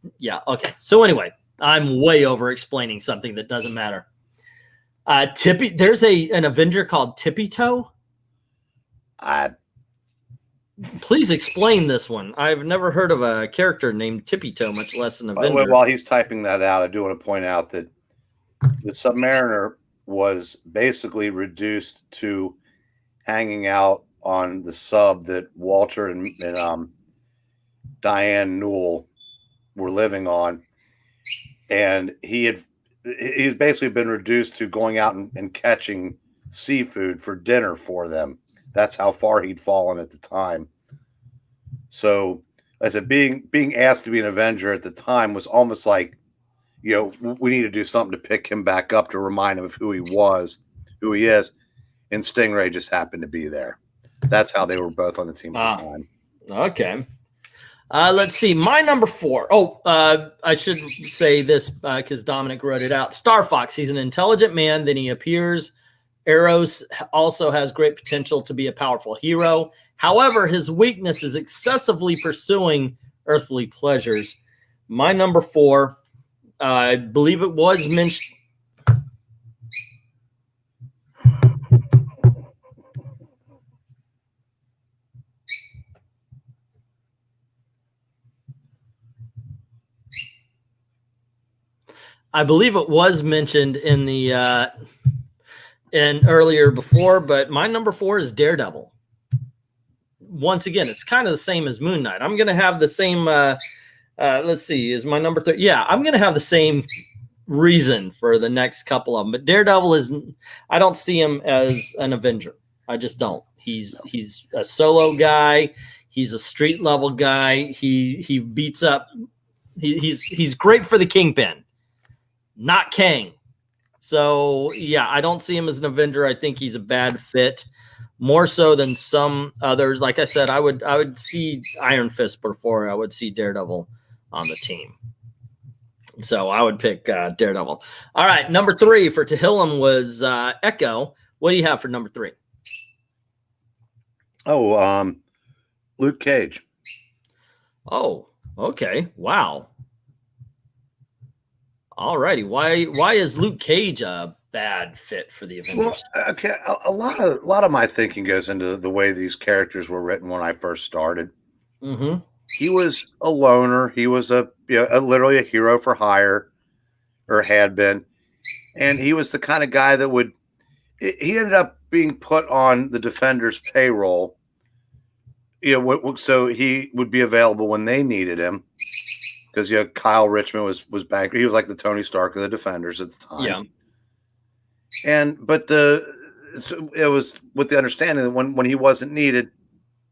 okay. So anyway, I'm way over explaining something that doesn't matter. There's an Avenger called Tippy Toe. Please explain this one. I've never heard of a character named Tippy Toe, much less an Avenger. While he's typing that out, I do want to point out that the Submariner was basically reduced to hanging out on the sub that Walter and Diane Newell were living on, and he's basically been reduced to going out and catching seafood for dinner for them. That's how far he'd fallen at the time. So, as I said, being asked to be an Avenger at the time was almost like, we need to do something to pick him back up to remind him of who he was, who he is. And Stingray just happened to be there. That's how they were both on the team at the time. Okay. Let's see. My number 4. I should say this because Dominic wrote it out. Star Fox. He's an intelligent man. Then he appears. Eros also has great potential to be a powerful hero. However, his weakness is excessively pursuing earthly pleasures. My number 4, I believe it was mentioned. I believe it was mentioned in the in earlier before, but my number 4 is Daredevil. Once again, it's kind of the same as Moon Knight. I'm going to have the same, let's see, is my number 3? Yeah, I'm going to have the same reason for the next couple of them. But Daredevil is, I don't see him as an Avenger. I just don't. He's a solo guy. He's a street level guy. He beats up. He's great for the Kingpin, not Kang. So yeah, I don't see him as an Avenger. I think he's a bad fit, more so than some others. Like I said, I would see Iron Fist before I would see Daredevil on the team. So I would pick Daredevil. All right, number 3 for Tehillim was Echo. What do you have for number 3? Oh, Luke Cage. Oh, okay. Wow. All righty. Why is Luke Cage a bad fit for the Avengers? Well, okay, a lot of my thinking goes into the way these characters were written when I first started. Mm-hmm. He was a loner. He was literally a hero for hire, or had been, and he was the kind of guy that would. He ended up being put on the Defenders' payroll. So he would be available when they needed him. Because Kyle Richmond was bankrupt. He was like the Tony Stark of the Defenders at the time. Yeah. But it was with the understanding that when he wasn't needed,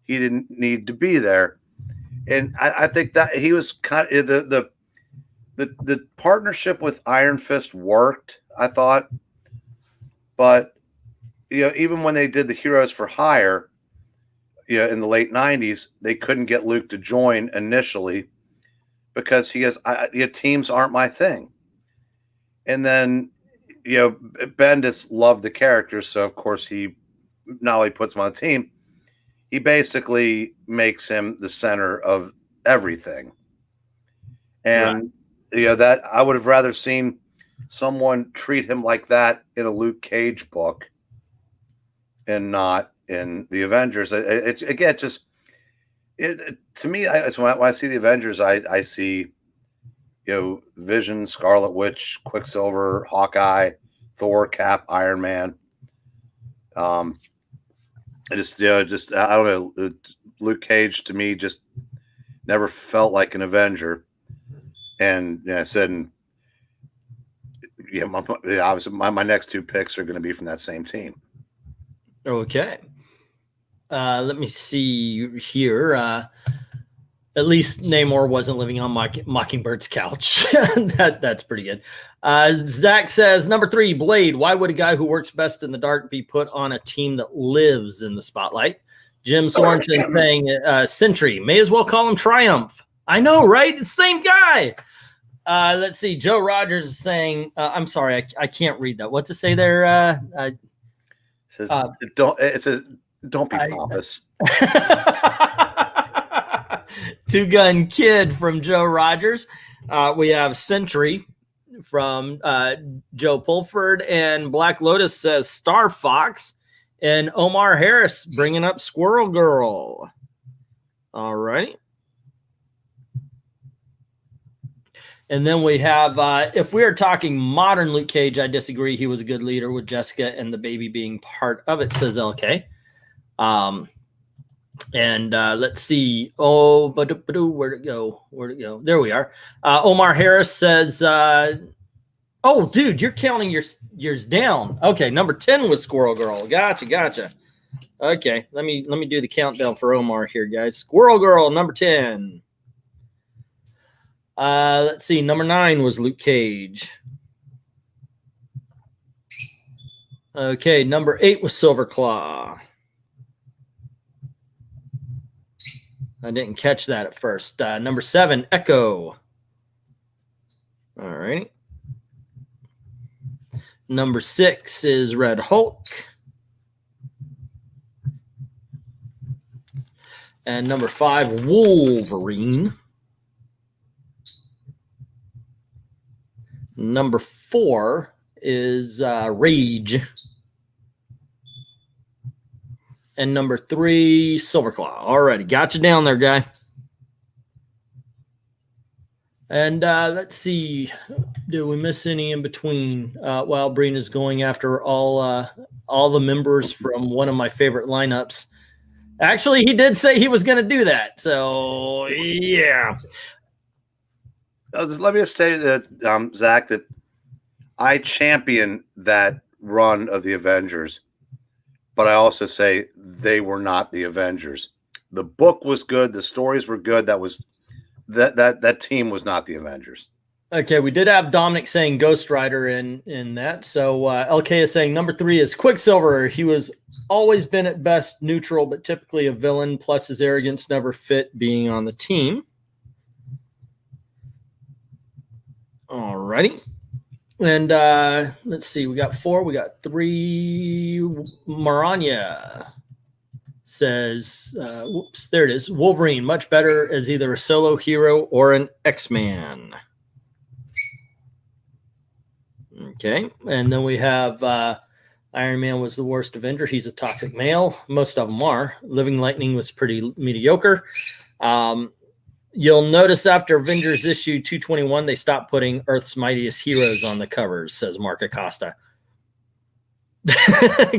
he didn't need to be there. And I think that he was kind of the partnership with Iron Fist worked, I thought. But even when they did the Heroes for Hire, in the late 90s, they couldn't get Luke to join initially. Because he goes, teams aren't my thing. And then, Bendis loved the character. So, of course, he not only puts him on the team, he basically makes him the center of everything. And, that I would have rather seen someone treat him like that in a Luke Cage book and not in the Avengers. To me, when I see the Avengers, I see, Vision, Scarlet Witch, Quicksilver, Hawkeye, Thor, Cap, Iron Man. I don't know. Luke Cage to me just never felt like an Avenger, and I said, obviously my next 2 picks are going to be from that same team. Okay. Let me see here. At least Namor wasn't living on Mockingbird's couch. That's pretty good. Zach says, number 3, Blade. Why would a guy who works best in the dark be put on a team that lives in the spotlight? Jim Sorensen saying, Sentry. May as well call him Triumph. I know, right? It's the same guy. Let's see. Joe Rogers is saying, I'm sorry, I can't read that. What's it say there? It says, don't be pompous. Two Gun Kid from Joe Rogers. We have Sentry from Joe Pulford, and Black Lotus says Star Fox, and Omar Harris bringing up Squirrel Girl. All right. And then we have, if we are talking modern Luke Cage, I disagree. He was a good leader with Jessica and the baby being part of it, says LK. And let's see. Oh, where'd it go? Where'd it go? There we are. Omar Harris says, oh, dude, you're counting yours down. Okay, number 10 was Squirrel Girl. Gotcha. Okay, let me do the countdown for Omar here, guys. Squirrel Girl, number 10. Let's see. Number 9 was Luke Cage. Okay, number 8 was Silverclaw. I didn't catch that at first. Number 7, Echo. All right. Number 6 is Red Hulk. And number 5, Wolverine. Number 4 is Rage. And number 3, Silverclaw. All righty. Got you down there, guy. And let's see, did we miss any in between? While Breen is going after all the members from one of my favorite lineups. Actually, he did say he was going to do that. So, yeah. Let me just say that, Zach, that I champion that run of the Avengers, but I also say they were not the Avengers. The book was good. The stories were good. That team was not the Avengers. Okay, we did have Dominic saying Ghost Rider in that. So LK is saying number 3 is Quicksilver. He was always been at best neutral, but typically a villain, plus his arrogance never fit being on the team. Alrighty. And let's see, we got 4, we got 3. Maranya says, whoops, there it is. Wolverine, much better as either a solo hero or an X-Man. Okay, and then we have Iron Man was the worst Avenger. He's a toxic male. Most of them are. Living Lightning was pretty mediocre. You'll notice after Avengers issue 221, they stopped putting Earth's mightiest heroes on the covers, says Mark Acosta.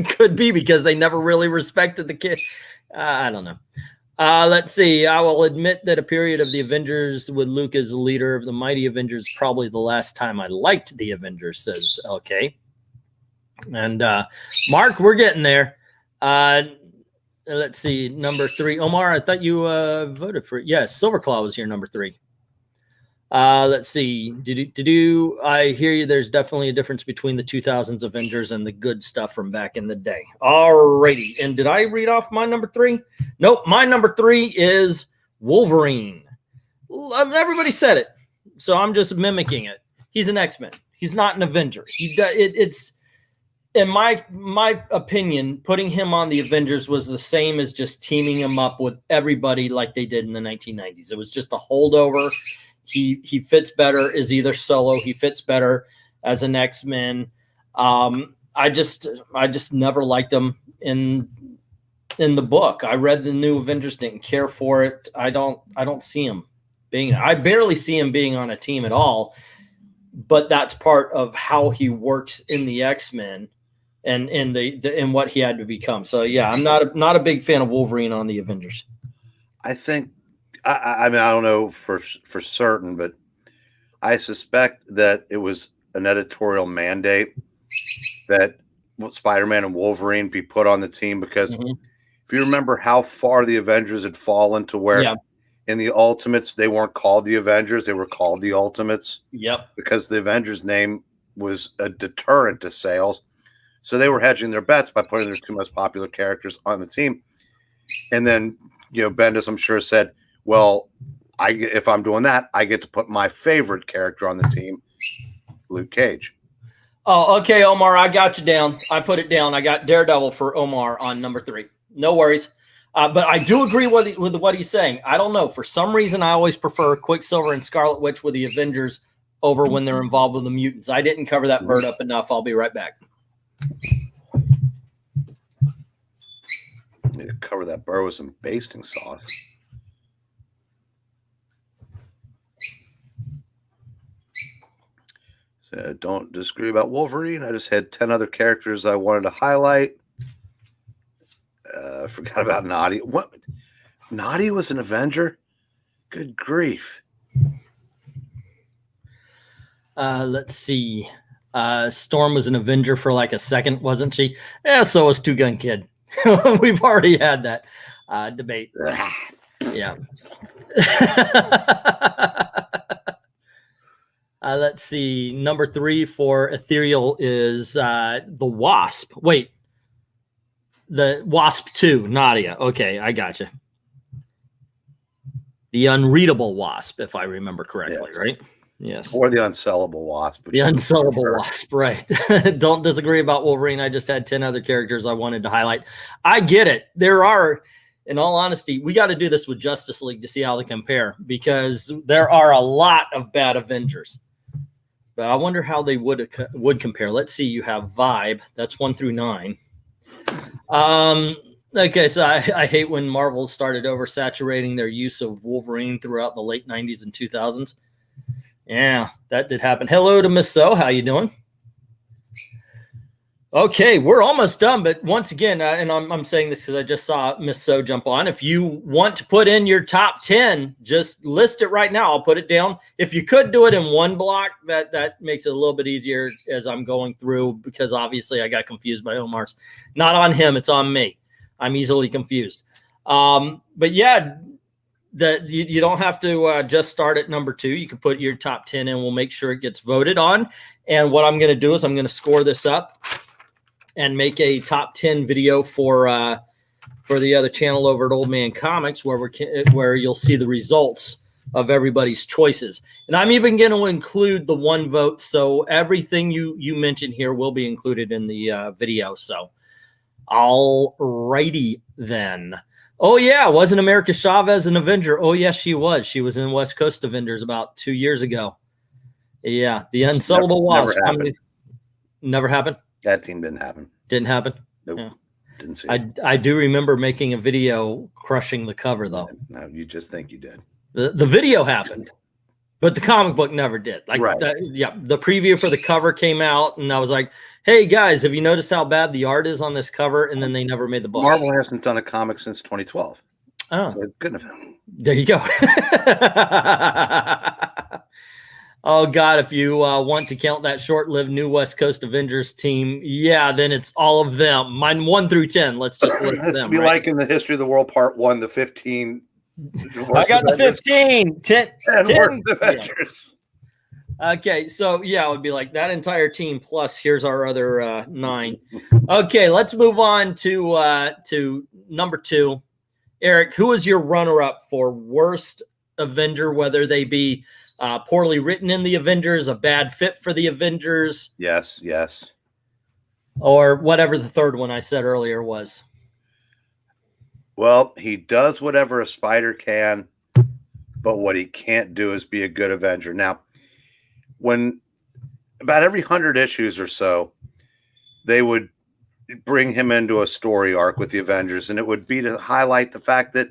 Could be because they never really respected the kid. I don't know. Let's see. I will admit that a period of the Avengers with Luke as the leader of the mighty Avengers is probably the last time I liked the Avengers, says LK. And Mark, we're getting there. Let's see. Number 3. Omar, I thought you voted for it. Yes, Silverclaw was here, number 3. Let's see. I hear you. There's definitely a difference between the 2000s Avengers and the good stuff from back in the day. Alrighty. And did I read off my number 3? Nope. My number 3 is Wolverine. Everybody said it, so I'm just mimicking it. He's an X-Men. He's not an Avenger. It's in my opinion, putting him on the Avengers was the same as just teaming him up with everybody like they did in the 1990s. It was just a holdover. He fits better as either solo. He fits better as an X-Men. I just never liked him in the book. I read the new Avengers, didn't care for it. I don't see him being. I barely see him being on a team at all. But that's part of how he works in the X-Men and in what he had to become. So yeah, I'm not a big fan of Wolverine on the Avengers. I think. I mean, I don't know for certain, but I suspect that it was an editorial mandate that Spider-Man and Wolverine be put on the team because if you remember how far the Avengers had fallen to where in the Ultimates they weren't called the Avengers, they were called the Ultimates. Yep. Because the Avengers name was a deterrent to sales. So they were hedging their bets by putting their 2 most popular characters on the team. And then, Bendis, I'm sure, said, well, if I'm doing that, I get to put my favorite character on the team, Luke Cage. Oh, okay, Omar, I got you down. I put it down. I got Daredevil for Omar on number 3. No worries. But I do agree with what he's saying. I don't know. For some reason, I always prefer Quicksilver and Scarlet Witch with the Avengers over when they're involved with the mutants. I didn't cover that bird up enough. I'll be right back. Need to cover that bird with some basting sauce. So don't disagree about Wolverine. I just had 10 other characters I wanted to highlight. I forgot about Naughty. What? Naughty was an Avenger? Good grief. Let's see. Storm was an Avenger for like a second, wasn't she? Yeah, so was Two Gun Kid. We've already had that debate. Yeah. Let's see. Number 3 for Ethereal is the Wasp. Wait. The Wasp 2, Nadia. Okay, I got you. The Unreadable Wasp, if I remember correctly, yes. Right? Yes. Or the Unsellable Wasp. The Unsellable Wasp, right. Don't disagree about Wolverine. I just had 10 other characters I wanted to highlight. I get it. There are, in all honesty, we got to do this with Justice League to see how they compare because there are a lot of bad Avengers. But I wonder how they would compare. Let's see. You have Vibe. That's 1 through 9. Okay, so I hate when Marvel started oversaturating their use of Wolverine throughout the late 90s and 2000s. Yeah, that did happen. Hello to Miss So. How you doing? Okay, we're almost done, but once again, and I'm saying this because I just saw Miss So jump on. If you want to put in your top 10, just list it right now. I'll put it down. If you could do it in one block, that makes it a little bit easier as I'm going through, because obviously I got confused by Omar's. Not on him, it's on me. I'm easily confused. But yeah, you don't have to just start at number 2. You can put your top 10 in. We'll make sure it gets voted on. And what I'm going to do is I'm going to score this up and make a top 10 video for the other channel over at Old Man Comics, where you'll see the results of everybody's choices. And I'm even going to include the one vote, so everything you mentioned here will be included in the video. So, all righty then. Oh yeah, wasn't America Chavez an Avenger? Oh yes, she was. She was in West Coast Avengers about 2 years ago. Yeah, the Unsellable Wasp. Never happened. That team didn't happen. Didn't happen? Nope. Yeah. Didn't see it. I do remember making a video crushing the cover, though. No, you just think you did. The video happened, but the comic book never did. Like, right. Yeah, the preview for the cover came out, and I was like, hey, guys, have you noticed how bad the art is on this cover? And then they never made the book. Marvel hasn't done a comic since 2012. Oh. So good of him. There you go. Oh, God, if you want to count that short-lived new West Coast Avengers team, yeah, then it's all of them. Mine 1 through 10. Let's just list them. It'd be like in the History of the World Part 1, the 15. I got the 15. 10. Worst Avengers. Yeah. Okay, so, yeah, it would be like that entire team, plus here's our other 9. Okay, let's move on to number 2. Eric, who is your runner-up for Worst Avenger, whether they be poorly written in the Avengers, a bad fit for the Avengers? Yes. Or whatever the third one I said earlier was. Well, he does whatever a spider can, but what he can't do is be a good Avenger. Now, when about every 100 issues or so, they would bring him into a story arc with the Avengers, and it would be to highlight the fact that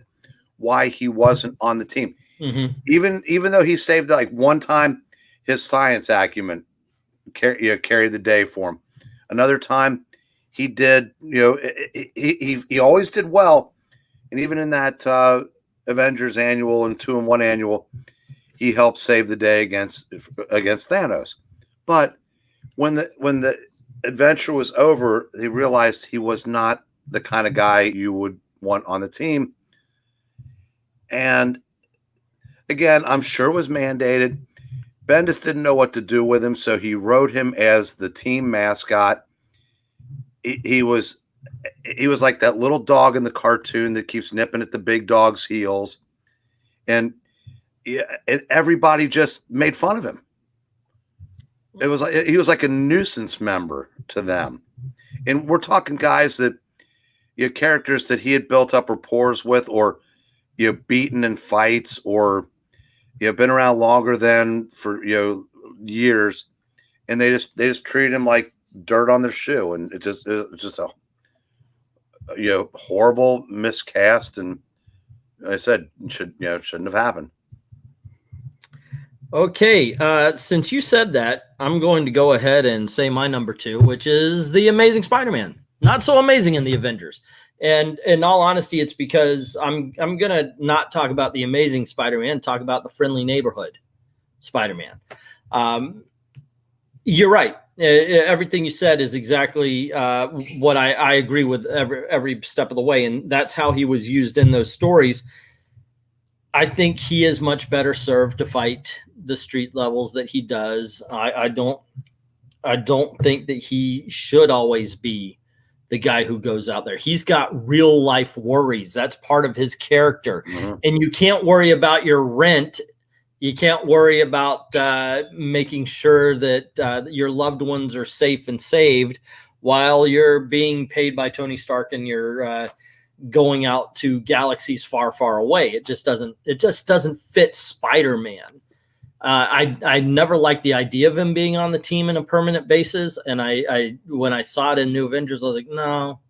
why he wasn't on the team. Mm-hmm. Even though he saved, like, one time, his science acumen carried the day for him. Another time, he did, he always did well, and even in that Avengers annual and 2-in-1 annual, he helped save the day against Thanos. But when the adventure was over, he realized he was not the kind of guy you would want on the team. And again, I'm sure it was mandated. Bendis didn't know what to do with him, so he wrote him as the team mascot. He was like that little dog in the cartoon that keeps nipping at the big dog's heels, and everybody just made fun of him. It was like he was like a nuisance member to them, and we're talking guys that characters that he had built up rapport with, or beaten in fights, or been around longer than for years, and they just treated him like dirt on their shoe, and it's just a horrible miscast, and I said shouldn't have happened. Okay, since you said that, I'm going to go ahead and say my number 2, which is the Amazing Spider-Man. Not so amazing in the Avengers. And in all honesty, it's because I'm gonna not talk about the Amazing Spider-Man, talk about the Friendly Neighborhood Spider-Man. You're right. Everything you said is exactly what I agree with every step of the way, and that's how he was used in those stories. I think he is much better served to fight the street levels that he does. I don't think that he should always be the guy who goes out there. He's got real life worries. That's part of his character. Mm-hmm. And you can't worry about your rent. You can't worry about making sure that your loved ones are safe and saved while you're being paid by Tony Stark and you're going out to galaxies far, far away. It just doesn't fit Spider-Man. I never liked the idea of him being on the team in a permanent basis. And I when I saw it in New Avengers, I was like, no,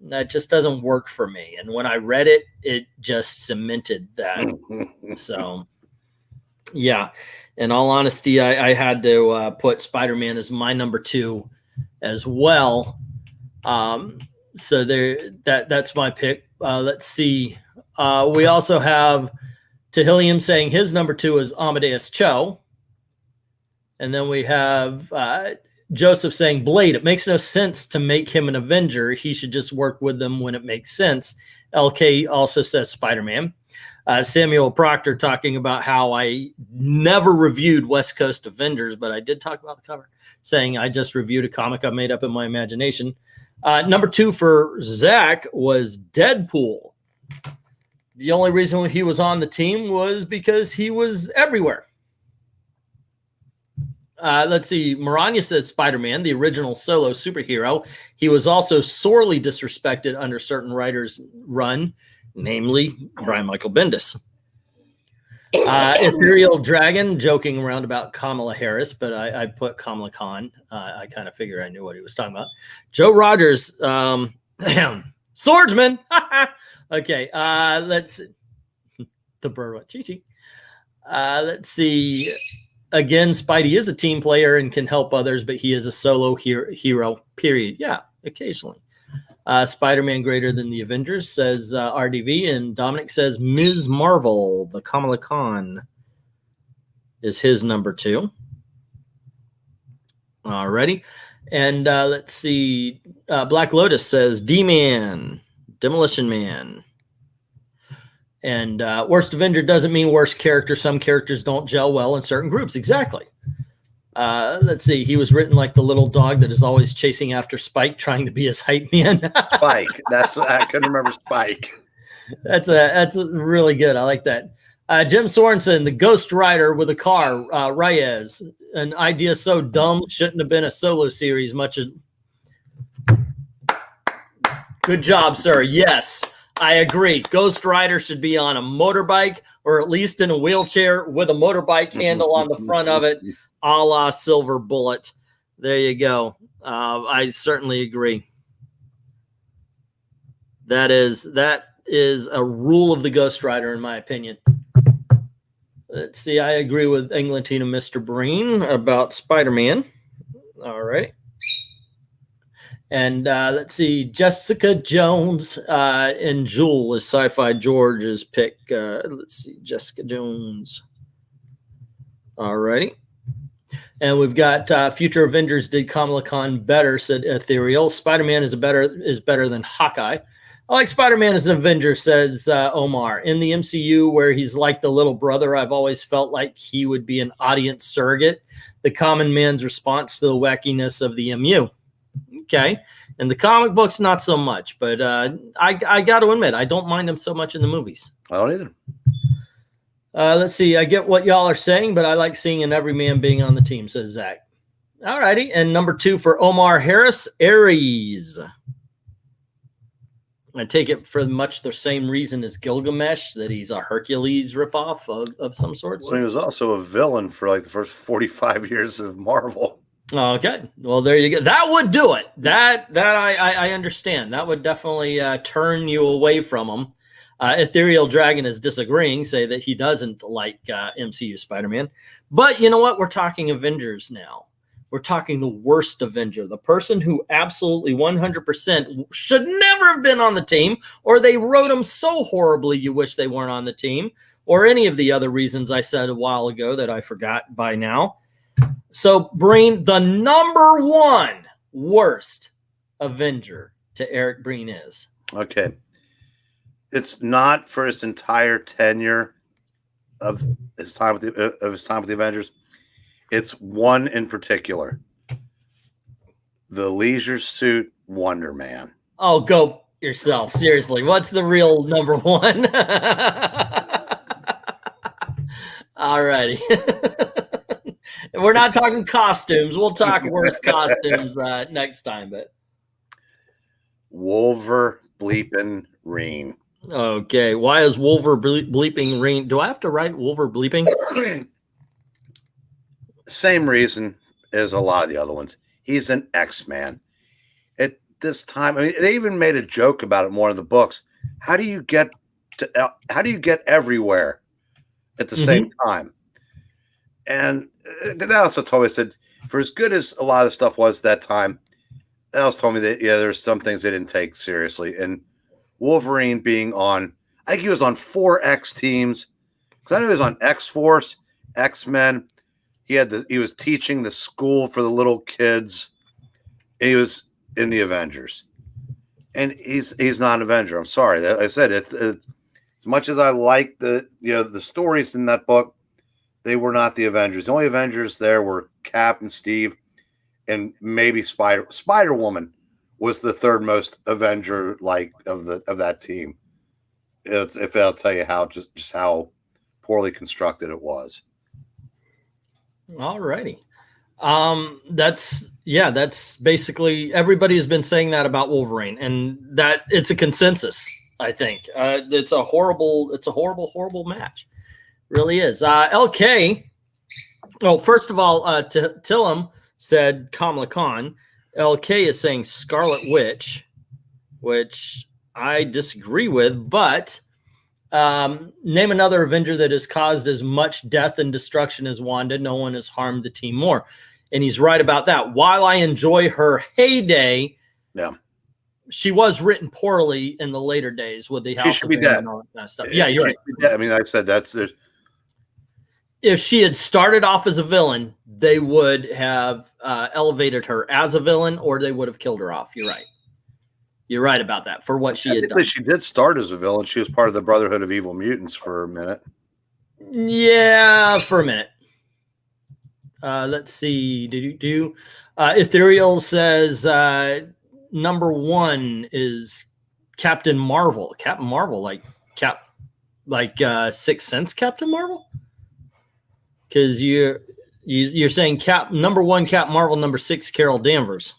that just doesn't work for me. And when I read it, it just cemented that. So Yeah. In all honesty, I had to put Spider-Man as my number 2 as well. So that's my pick. Let's see. We also have Tahilium saying his number 2 is Amadeus Cho. And then we have Joseph saying Blade. It makes no sense to make him an Avenger. He should just work with them when it makes sense. LK also says Spider-Man. Samuel Proctor talking about how I never reviewed West Coast Avengers, but I did talk about the cover, saying I just reviewed a comic I made up in my imagination. Number 2 for Zach was Deadpool. The only reason he was on the team was because he was everywhere. Let's see. Maranya says Spider-Man, the original solo superhero. He was also sorely disrespected under certain writers' run, namely Brian Michael Bendis. Ethereal Dragon joking around about Kamala Harris, but I put Kamala Khan. I kind of figured I knew what he was talking about. Joe Rogers, swordsman. Okay, let's see. The bird went Chi-Chi. Let's see. Again, Spidey is a team player and can help others, but he is a solo hero, period. Yeah, occasionally. Spider-Man greater than the Avengers, says RDV. And Dominic says Ms. Marvel, the Kamala Khan, is his number 2. Alrighty. And let's see. Black Lotus says D-Man, Demolition Man. And worst Avenger doesn't mean worst character. Some characters don't gel well in certain groups. Exactly. Let's see. He was written like the little dog that is always chasing after Spike, trying to be his hype man. Spike. I couldn't remember Spike. That's really good. I like that. Jim Sorensen, the Ghost Rider with a car. Reyes, an idea so dumb shouldn't have been a solo series. Much as good job, sir. Yes. I agree. Ghost Rider should be on a motorbike or at least in a wheelchair with a motorbike handle on the front of it, a la Silver Bullet. There you go. I certainly agree. That is a rule of the Ghost Rider, in my opinion. Let's see. I agree with Englantina Mr. Breen about Spider-Man. All right. And let's see, Jessica Jones and Jewel is Sci-Fi George's pick. Let's see, Jessica Jones. All righty. And we've got Future Avengers did Kamala Khan better, said Ethereal. Spider-Man is better than Hawkeye. I like Spider-Man as an Avenger, says Omar. In the MCU, where he's like the little brother, I've always felt like he would be an audience surrogate, the common man's response to the wackiness of the MU. Okay. In the comic books, not so much, but I got to admit, I don't mind him so much in the movies. I don't either. Let's see. I get what y'all are saying, but I like seeing an everyman being on the team, says Zach. All righty. And number 2 for Omar Harris, Ares. I take it for much the same reason as Gilgamesh, that he's a Hercules ripoff of some sort. So he was also a villain for like the first 45 years of Marvel. Okay. Well, there you go. That would do it. That I understand. That would definitely turn you away from him. Ethereal Dragon is disagreeing, say that he doesn't like MCU Spider-Man. But you know what? We're talking Avengers now. We're talking the worst Avenger, the person who absolutely 100% should never have been on the team, or they wrote him so horribly you wish they weren't on the team, or any of the other reasons I said a while ago that I forgot by now. So, Breen, the number 1 worst Avenger to Eric Breen is. Okay. It's not for his entire tenure of his time with the Avengers. It's one in particular. The Leisure Suit Wonder Man. Oh, go yourself. Seriously. What's the real number 1? All righty. We're not talking costumes. We'll talk worst costumes next time. But Wolver bleeping Reen. Okay. Why is Wolver bleeping Reen? Do I have to write Wolver bleeping? Same reason as a lot of the other ones. He's an X-Man. At this time, I mean, they even made a joke about it more in the books. How do you get everywhere at the same time? And that also told me, I said, for as good as a lot of the stuff was that time, that also told me that, yeah, there's some things they didn't take seriously. And Wolverine being on, I think he was on 4 X teams, because I know he was on X-Force, X-Men. He was teaching the school for the little kids. He was in the Avengers. And he's not an Avenger. I'm sorry. I said it. As much as I like the stories in that book, they were not the Avengers. The only Avengers there were Cap and Steve, and maybe Spider-Woman was the third most Avenger of that team. If I'll tell you how just how poorly constructed it was. All righty. That's basically everybody has been saying that about Wolverine, and that it's a consensus. I think it's a horrible match. Really is. LK. Well, first of all, Tillum said Kamala Khan. LK is saying Scarlet Witch, which I disagree with, but name another Avenger that has caused as much death and destruction as Wanda. No one has harmed the team more. And he's right about that. While I enjoy her heyday, yeah, she was written poorly in the later days with the House. She should be dead and all that kind of stuff. Yeah, you're right. I mean, I said that's it. If she had started off as a villain, they would have elevated her as a villain, or they would have killed her off. You're right. You're right about that for what she had done. She did start as a villain. She was part of the Brotherhood of Evil Mutants for a minute. Yeah, for a minute. Let's see. Ethereal says number 1 is Captain Marvel. Captain Marvel, like Sixth Sense Captain Marvel? Because you're saying number 1 Captain Marvel, number 6 Carol Danvers.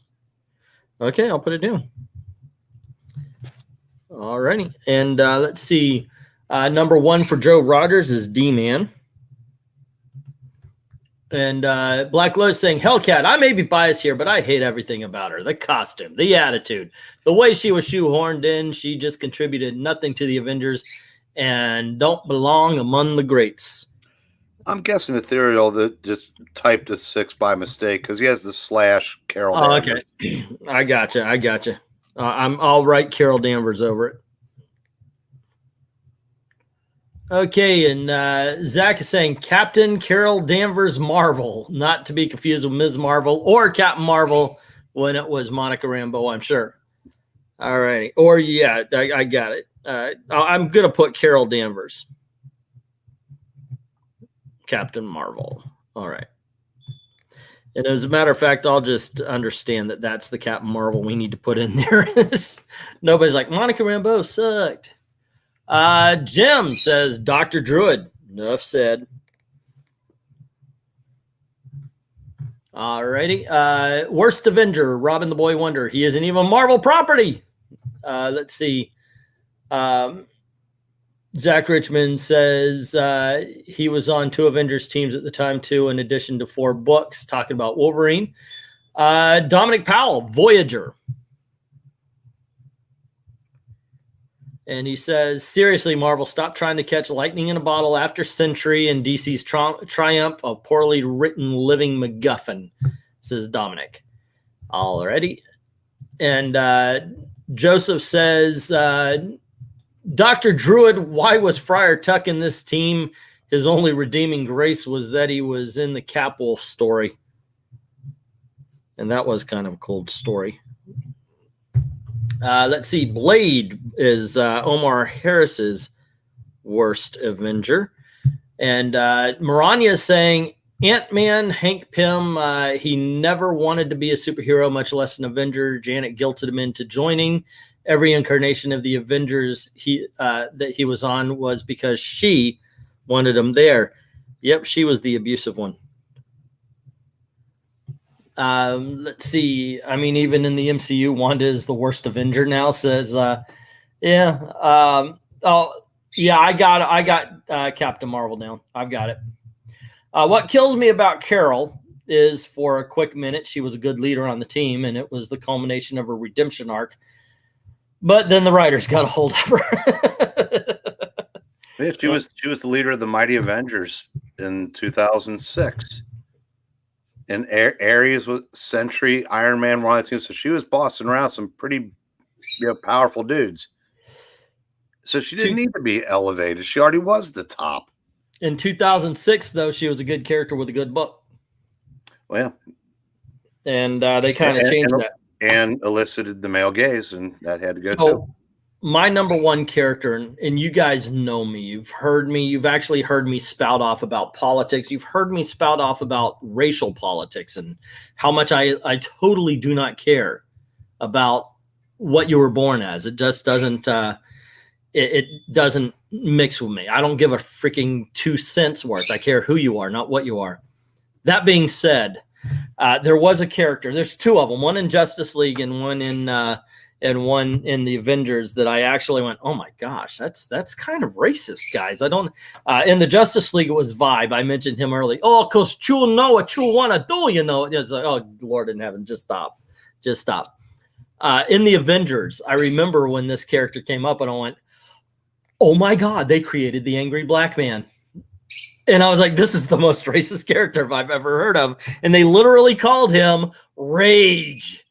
Okay, I'll put it down. All righty. And let's see. Number 1 for Joe Rogers is D-Man. And Black Lotus saying, Hellcat, I may be biased here, but I hate everything about her. The costume, the attitude, the way she was shoehorned in. She just contributed nothing to the Avengers and don't belong among the greats. I'm guessing Ethereal that just typed a 6 by mistake because he has the / Carol Danvers. Okay. I gotcha. I'll write Carol Danvers over it. Okay, and Zach is saying Captain Carol Danvers Marvel, not to be confused with Ms. Marvel or Captain Marvel when it was Monica Rambeau, I'm sure. All right. Or, yeah, I got it. I'm going to put Carol Danvers. Captain Marvel. All right. And as a matter of fact, I'll just understand that that's the Captain Marvel we need to put in there. Nobody's like, Monica Rambeau sucked. Jim says Dr. Druid. Enough said. All righty. Worst Avenger, Robin the Boy Wonder. He isn't even Marvel property. Let's see. Zach Richmond says he was on 2 Avengers teams at the time, too, in addition to 4 books talking about Wolverine. Dominic Powell, Voyager. And he says, seriously, Marvel, stop trying to catch lightning in a bottle after Century and DC's triumph of poorly written living MacGuffin, says Dominic. Alrighty. And Joseph says, Dr. Druid, why was Friar Tuck in this team? His only redeeming grace was that he was in the Capwolf story. And that was kind of a cold story. Let's see. Blade is Omar Harris's worst Avenger. And Maranya is saying Ant-Man, Hank Pym, he never wanted to be a superhero, much less an Avenger. Janet guilted him into joining. Every incarnation of the Avengers that he was on was because she wanted him there. Yep, she was the abusive one. Let's see. I mean, even in the MCU, Wanda is the worst Avenger now. Says, yeah. Oh, yeah. I got Captain Marvel down. I've got it. What kills me about Carol is, for a quick minute, she was a good leader on the team, and it was the culmination of her redemption arc. But then the writers got a hold of her. Yeah, she was the leader of the Mighty Avengers. in 2006. And Ares was Sentry, Iron Man were on the team. So she was bossing around some pretty powerful dudes. So she didn't need to be elevated. She already was the top. In 2006, though, she was a good character with a good book. Well, and they kind of changed that. And elicited the male gaze, and that had to go too. My number one character, and you guys know me. You've actually heard me spout off about politics. You've heard me spout off about racial politics and how much I totally do not care about what you were born as. It just doesn't it doesn't mix with me. I don't give a freaking 2 cents worth. I care who you are, not what you are. That being said, there was a character. There's two of them, one in Justice League and one in the Avengers, that I actually went, oh my gosh, that's kind of racist, guys. I don't. In the Justice League, it was Vibe. I mentioned him early. Oh, cause you know what you wanna do, you know. It's like, oh Lord in heaven, just stop. In the Avengers, I remember when this character came up, and I went, oh my God, they created the angry black man. And I was like, this is the most racist character I've ever heard of. And they literally called him Rage.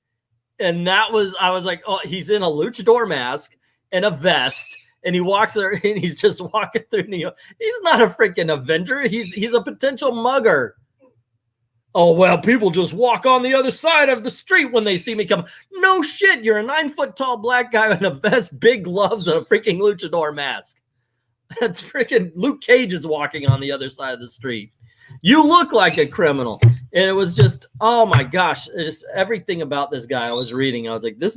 And I was like, oh, he's in a luchador mask and a vest. And he walks there and he's just walking through New York. He's not a freaking Avenger. He's a potential mugger. Oh, well, people just walk on the other side of the street when they see me come. No shit. You're a 9-foot tall black guy in a vest, big gloves, and a freaking luchador mask. That's freaking Luke Cage is walking on the other side of the street. You look like a criminal. And it was just, oh my gosh, just everything about this guy I was reading. I was like, this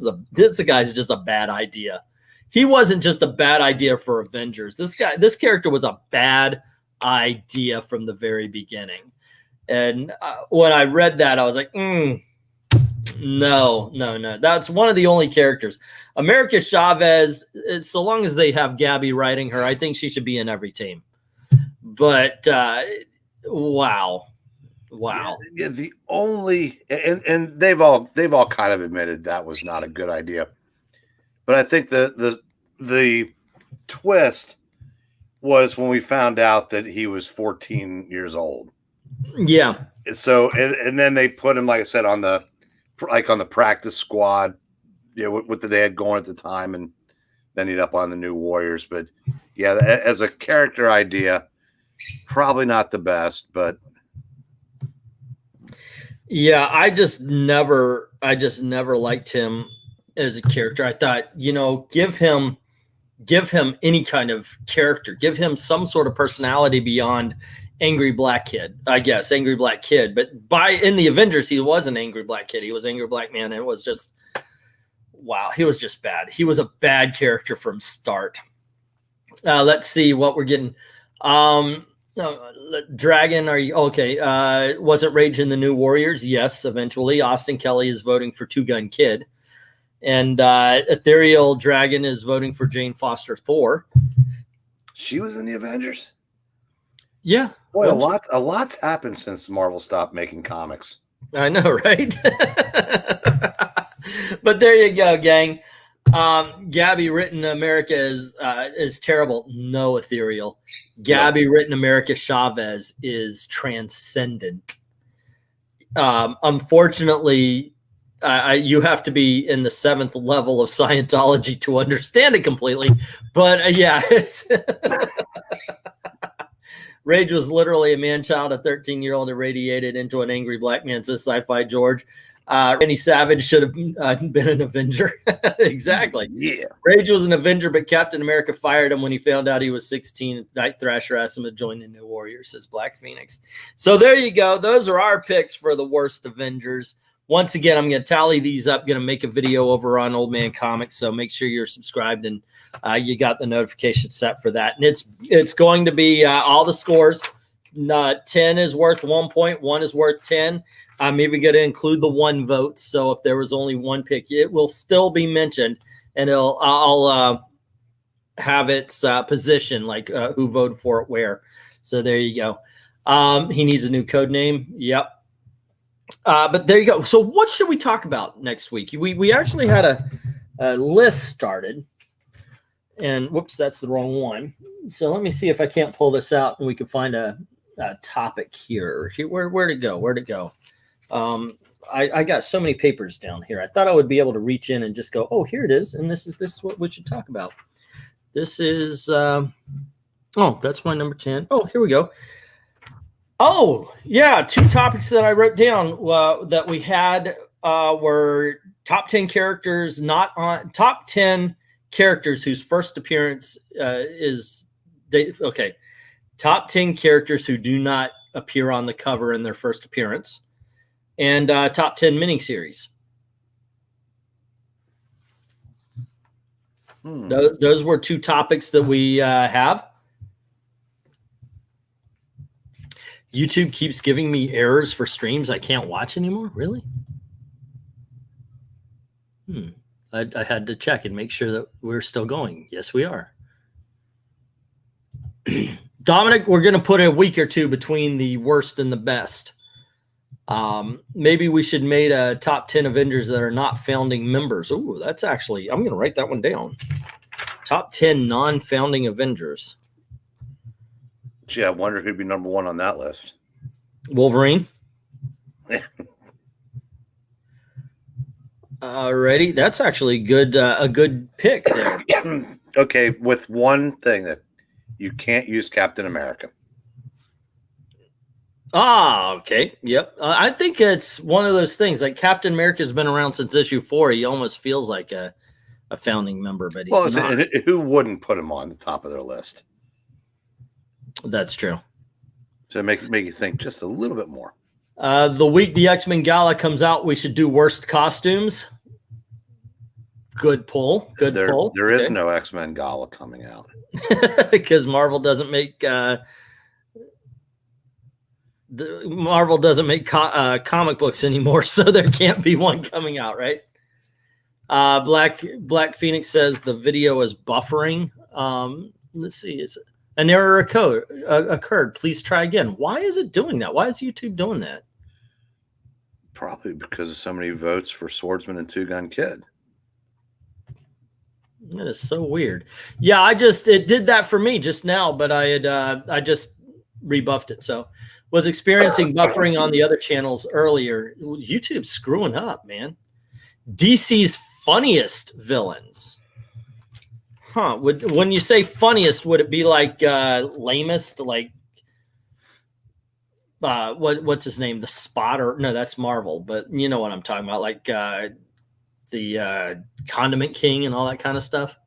guy's just a bad idea. He wasn't just a bad idea for Avengers. This character was a bad idea from the very beginning. And when I read that, I was like, no. That's one of the only characters. America Chavez, so long as they have Gabby writing her, I think she should be in every team. But wow. Yeah, the only and they've all kind of admitted that was not a good idea. But I think the twist was when we found out that he was 14 years old. Yeah. So and then they put him, like I said, on the practice squad, what they had going at the time, and then he'd up on the New Warriors. But yeah, as a character idea, probably not the best, but yeah, I just never liked him as a character. I thought, give him any kind of character, give him some sort of personality beyond angry black kid, I guess, angry black kid. But in the Avengers, he was an angry black kid. He was angry black man. And it was just, wow, he was just bad. He was a bad character from start. Let's see what we're getting. Dragon, are you okay? Wasn't Rage in the New Warriors? Yes, eventually. Austin Kelly is voting for Two Gun Kid. And Ethereal Dragon is voting for Jane Foster Thor. She was in the Avengers? Yeah. Boy, a lot's happened since Marvel stopped making comics. I know, right? But there you go, gang. Gabby written America is terrible. No, Ethereal. Gabby written America Chavez is transcendent. Unfortunately, you have to be in the 7th level of Scientology to understand it completely. But yeah, Rage was literally a man-child, a 13-year-old irradiated into an angry black man, says Sci-Fi George. Randy Savage should have been an Avenger. Exactly. Yeah. Rage was an Avenger, but Captain America fired him when he found out he was 16. Night Thrasher asked him to join the New Warriors, says Black Phoenix. So there you go. Those are our picks for the worst Avengers. Once again, I'm going to tally these up. Going to make a video over on Old Man Comics, so make sure you're subscribed and you got the notification set for that. And it's going to be all the scores. 10 is worth 1 point. 1 is worth 10. I'm even going to include the 1 vote. So if there was only 1 pick, it will still be mentioned, and I'll have its position, like who voted for it where. So there you go. He needs a new code name. Yep. But there you go. So what should we talk about next week? We actually had a list started, and whoops, that's the wrong one. So let me see if I can't pull this out and we can find a topic here. Where'd it go? Where'd it go? I got so many papers down here. I thought I would be able to reach in and just go, oh, here it is. And this is what we should talk about. This is, oh, that's my number 10. Oh, here we go. Oh, yeah. 2 topics that I wrote down that we had were top 10 characters, not on top 10 characters whose first appearance okay. Top 10 characters who do not appear on the cover in their first appearance, and top 10 miniseries. Those were 2 topics that we have. YouTube keeps giving me errors for streams I can't watch anymore. Really? I had to check and make sure that we're still going. Yes, we are. Dominic, we're going to put a week or 2 between the worst and the best. Maybe we should make a top 10 Avengers that are not founding members. Oh, that's actually, I'm going to write that one down. Top 10 non-founding Avengers. Gee, I wonder who'd be number 1 on that list. Wolverine. Alrighty, that's actually good. A good pick there. Okay, with one thing that you can't use Captain America. Okay. Yep. I think it's one of those things. Like Captain America has been around since issue 4. He almost feels like a founding member, but he's not. And who wouldn't put him on the top of their list? That's true. So make you think just a little bit more. The week the X-Men Gala comes out, we should do worst costumes. Good pull. Good pull. There is no X-Men Gala coming out. Because Marvel doesn't make comic books anymore, so there can't be one coming out, right? Black Phoenix says the video is buffering. Let's see, is it an error occurred? Please try again. Why is it doing that? Why is YouTube doing that? Probably because of so many votes for Swordsman and Two Gun Kid. That is so weird. Yeah, it did that for me just now, but I just rebuffed it. So was experiencing buffering on the other channels earlier. YouTube's screwing up, man. DC's funniest villains. Huh. When you say funniest, would it be like lamest, like what's his name? The Spotter? No, that's Marvel, but you know what I'm talking about, like the Condiment King and all that kind of stuff.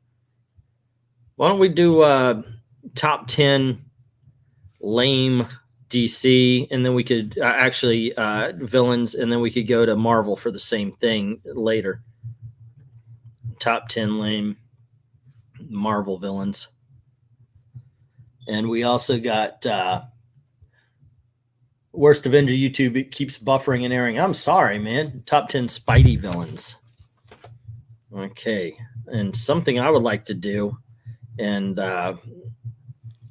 Why don't we do top 10 lame DC, and then we could actually villains, and then we could go to Marvel for the same thing later. Top 10 lame Marvel villains. And we also got Worst Avenger YouTube. It keeps buffering and airing. I'm sorry, man. Top 10 Spidey villains. Okay. And something I would like to do, and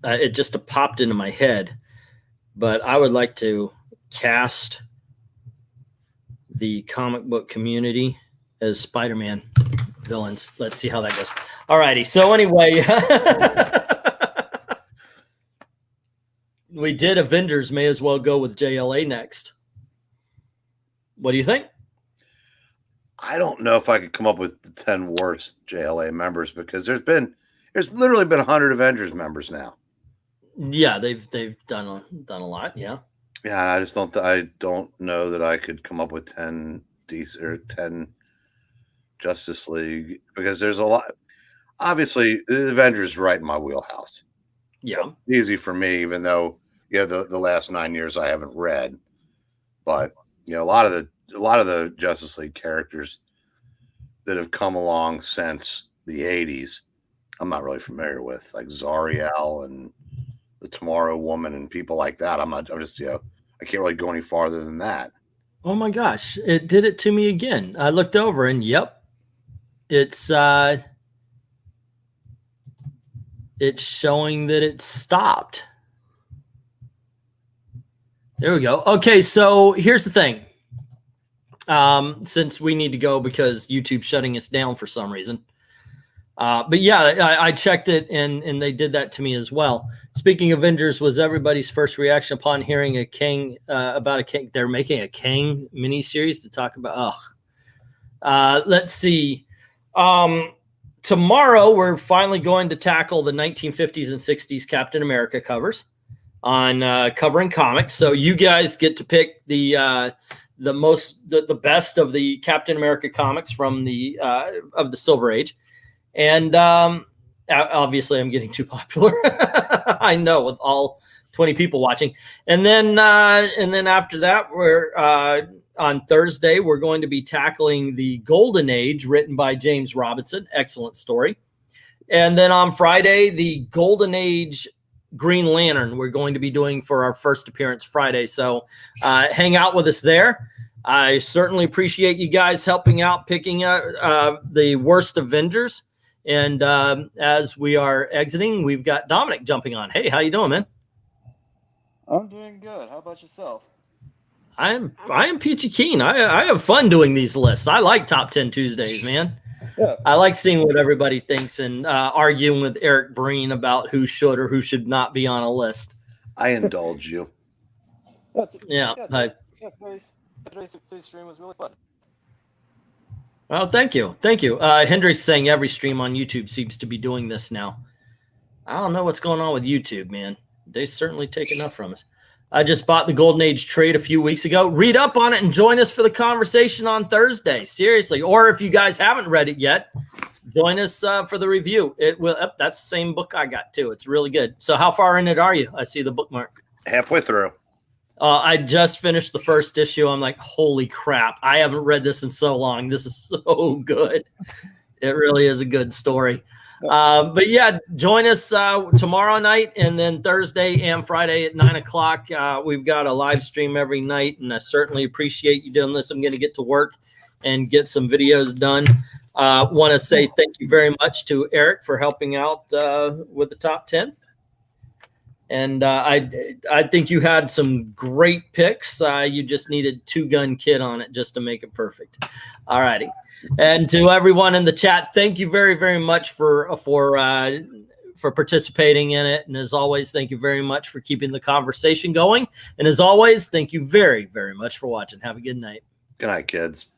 it just popped into my head, but I would like to cast the comic book community as Spider-Man villains. Let's see how that goes. All righty. So anyway, we did Avengers. May as well go with JLA next. What do you think? I don't know if I could come up with the 10 worst JLA members, because there's literally been 100 Avengers members now. Yeah, they've done a lot. Yeah. Yeah, I don't know that I could come up with 10 DC or 10 Justice League, because there's a lot. Obviously, the Avengers is right in my wheelhouse. Yeah, easy for me, even though the last 9 years I haven't read, but a lot of the Justice League characters that have come along since the 80s, I'm not really familiar with, like Zariel and the Tomorrow Woman and people like that. I can't really go any farther than that. Oh my gosh, it did it to me again. I looked over and yep, it's showing that it stopped. There we go. Okay, so here's the thing. Since we need to go because YouTube's shutting us down for some reason. But yeah, I checked it, and they did that to me as well. Speaking of Avengers, was everybody's first reaction upon hearing a Kang about a Kang? They're making a Kang miniseries to talk about. Let's see. Tomorrow we're finally going to tackle the 1950s and 60s Captain America covers on Covering Comics. So you guys get to pick the best of the Captain America comics from the Silver Age. And obviously, I'm getting too popular. I know, with all 20 people watching. And then after that, we're on Thursday, we're going to be tackling the Golden Age, written by James Robinson. Excellent story. And then on Friday, the Golden Age Green Lantern we're going to be doing for our first appearance Friday. So hang out with us there. I certainly appreciate you guys helping out, picking up the Worst Avengers. And as we are exiting, we've got Dominic jumping on. Hey, how you doing, man? I'm doing good. How about yourself? I am peachy keen. I have fun doing these lists. I like Top 10 Tuesdays, man. Yeah. I like seeing what everybody thinks and arguing with Eric Breen about who should or who should not be on a list. I indulge you. Today's stream was really fun. Well, thank you. Thank you. Hendricks saying every stream on YouTube seems to be doing this now. I don't know what's going on with YouTube, man. They certainly take enough from us. I just bought the Golden Age trade a few weeks ago. Read up on it and join us for the conversation on Thursday. Seriously. Or if you guys haven't read it yet, join us for the review. It will. That's the same book I got too. It's really good. So how far in it are you? I see the bookmark. Halfway through. I just finished the first issue. I'm like, holy crap. I haven't read this in so long. This is so good. It really is a good story. But yeah, join us tomorrow night, and then Thursday and Friday at 9 o'clock. We've got a live stream every night, and I certainly appreciate you doing this. I'm going to get to work and get some videos done. Want to say thank you very much to Eric for helping out with the top 10. And I think you had some great picks. You just needed Two Gun Kid on it just to make it perfect. All righty. And to everyone in the chat, thank you very, very much for participating in it. And as always, thank you very much for keeping the conversation going. And as always, thank you very, very much for watching. Have a good night. Good night, kids.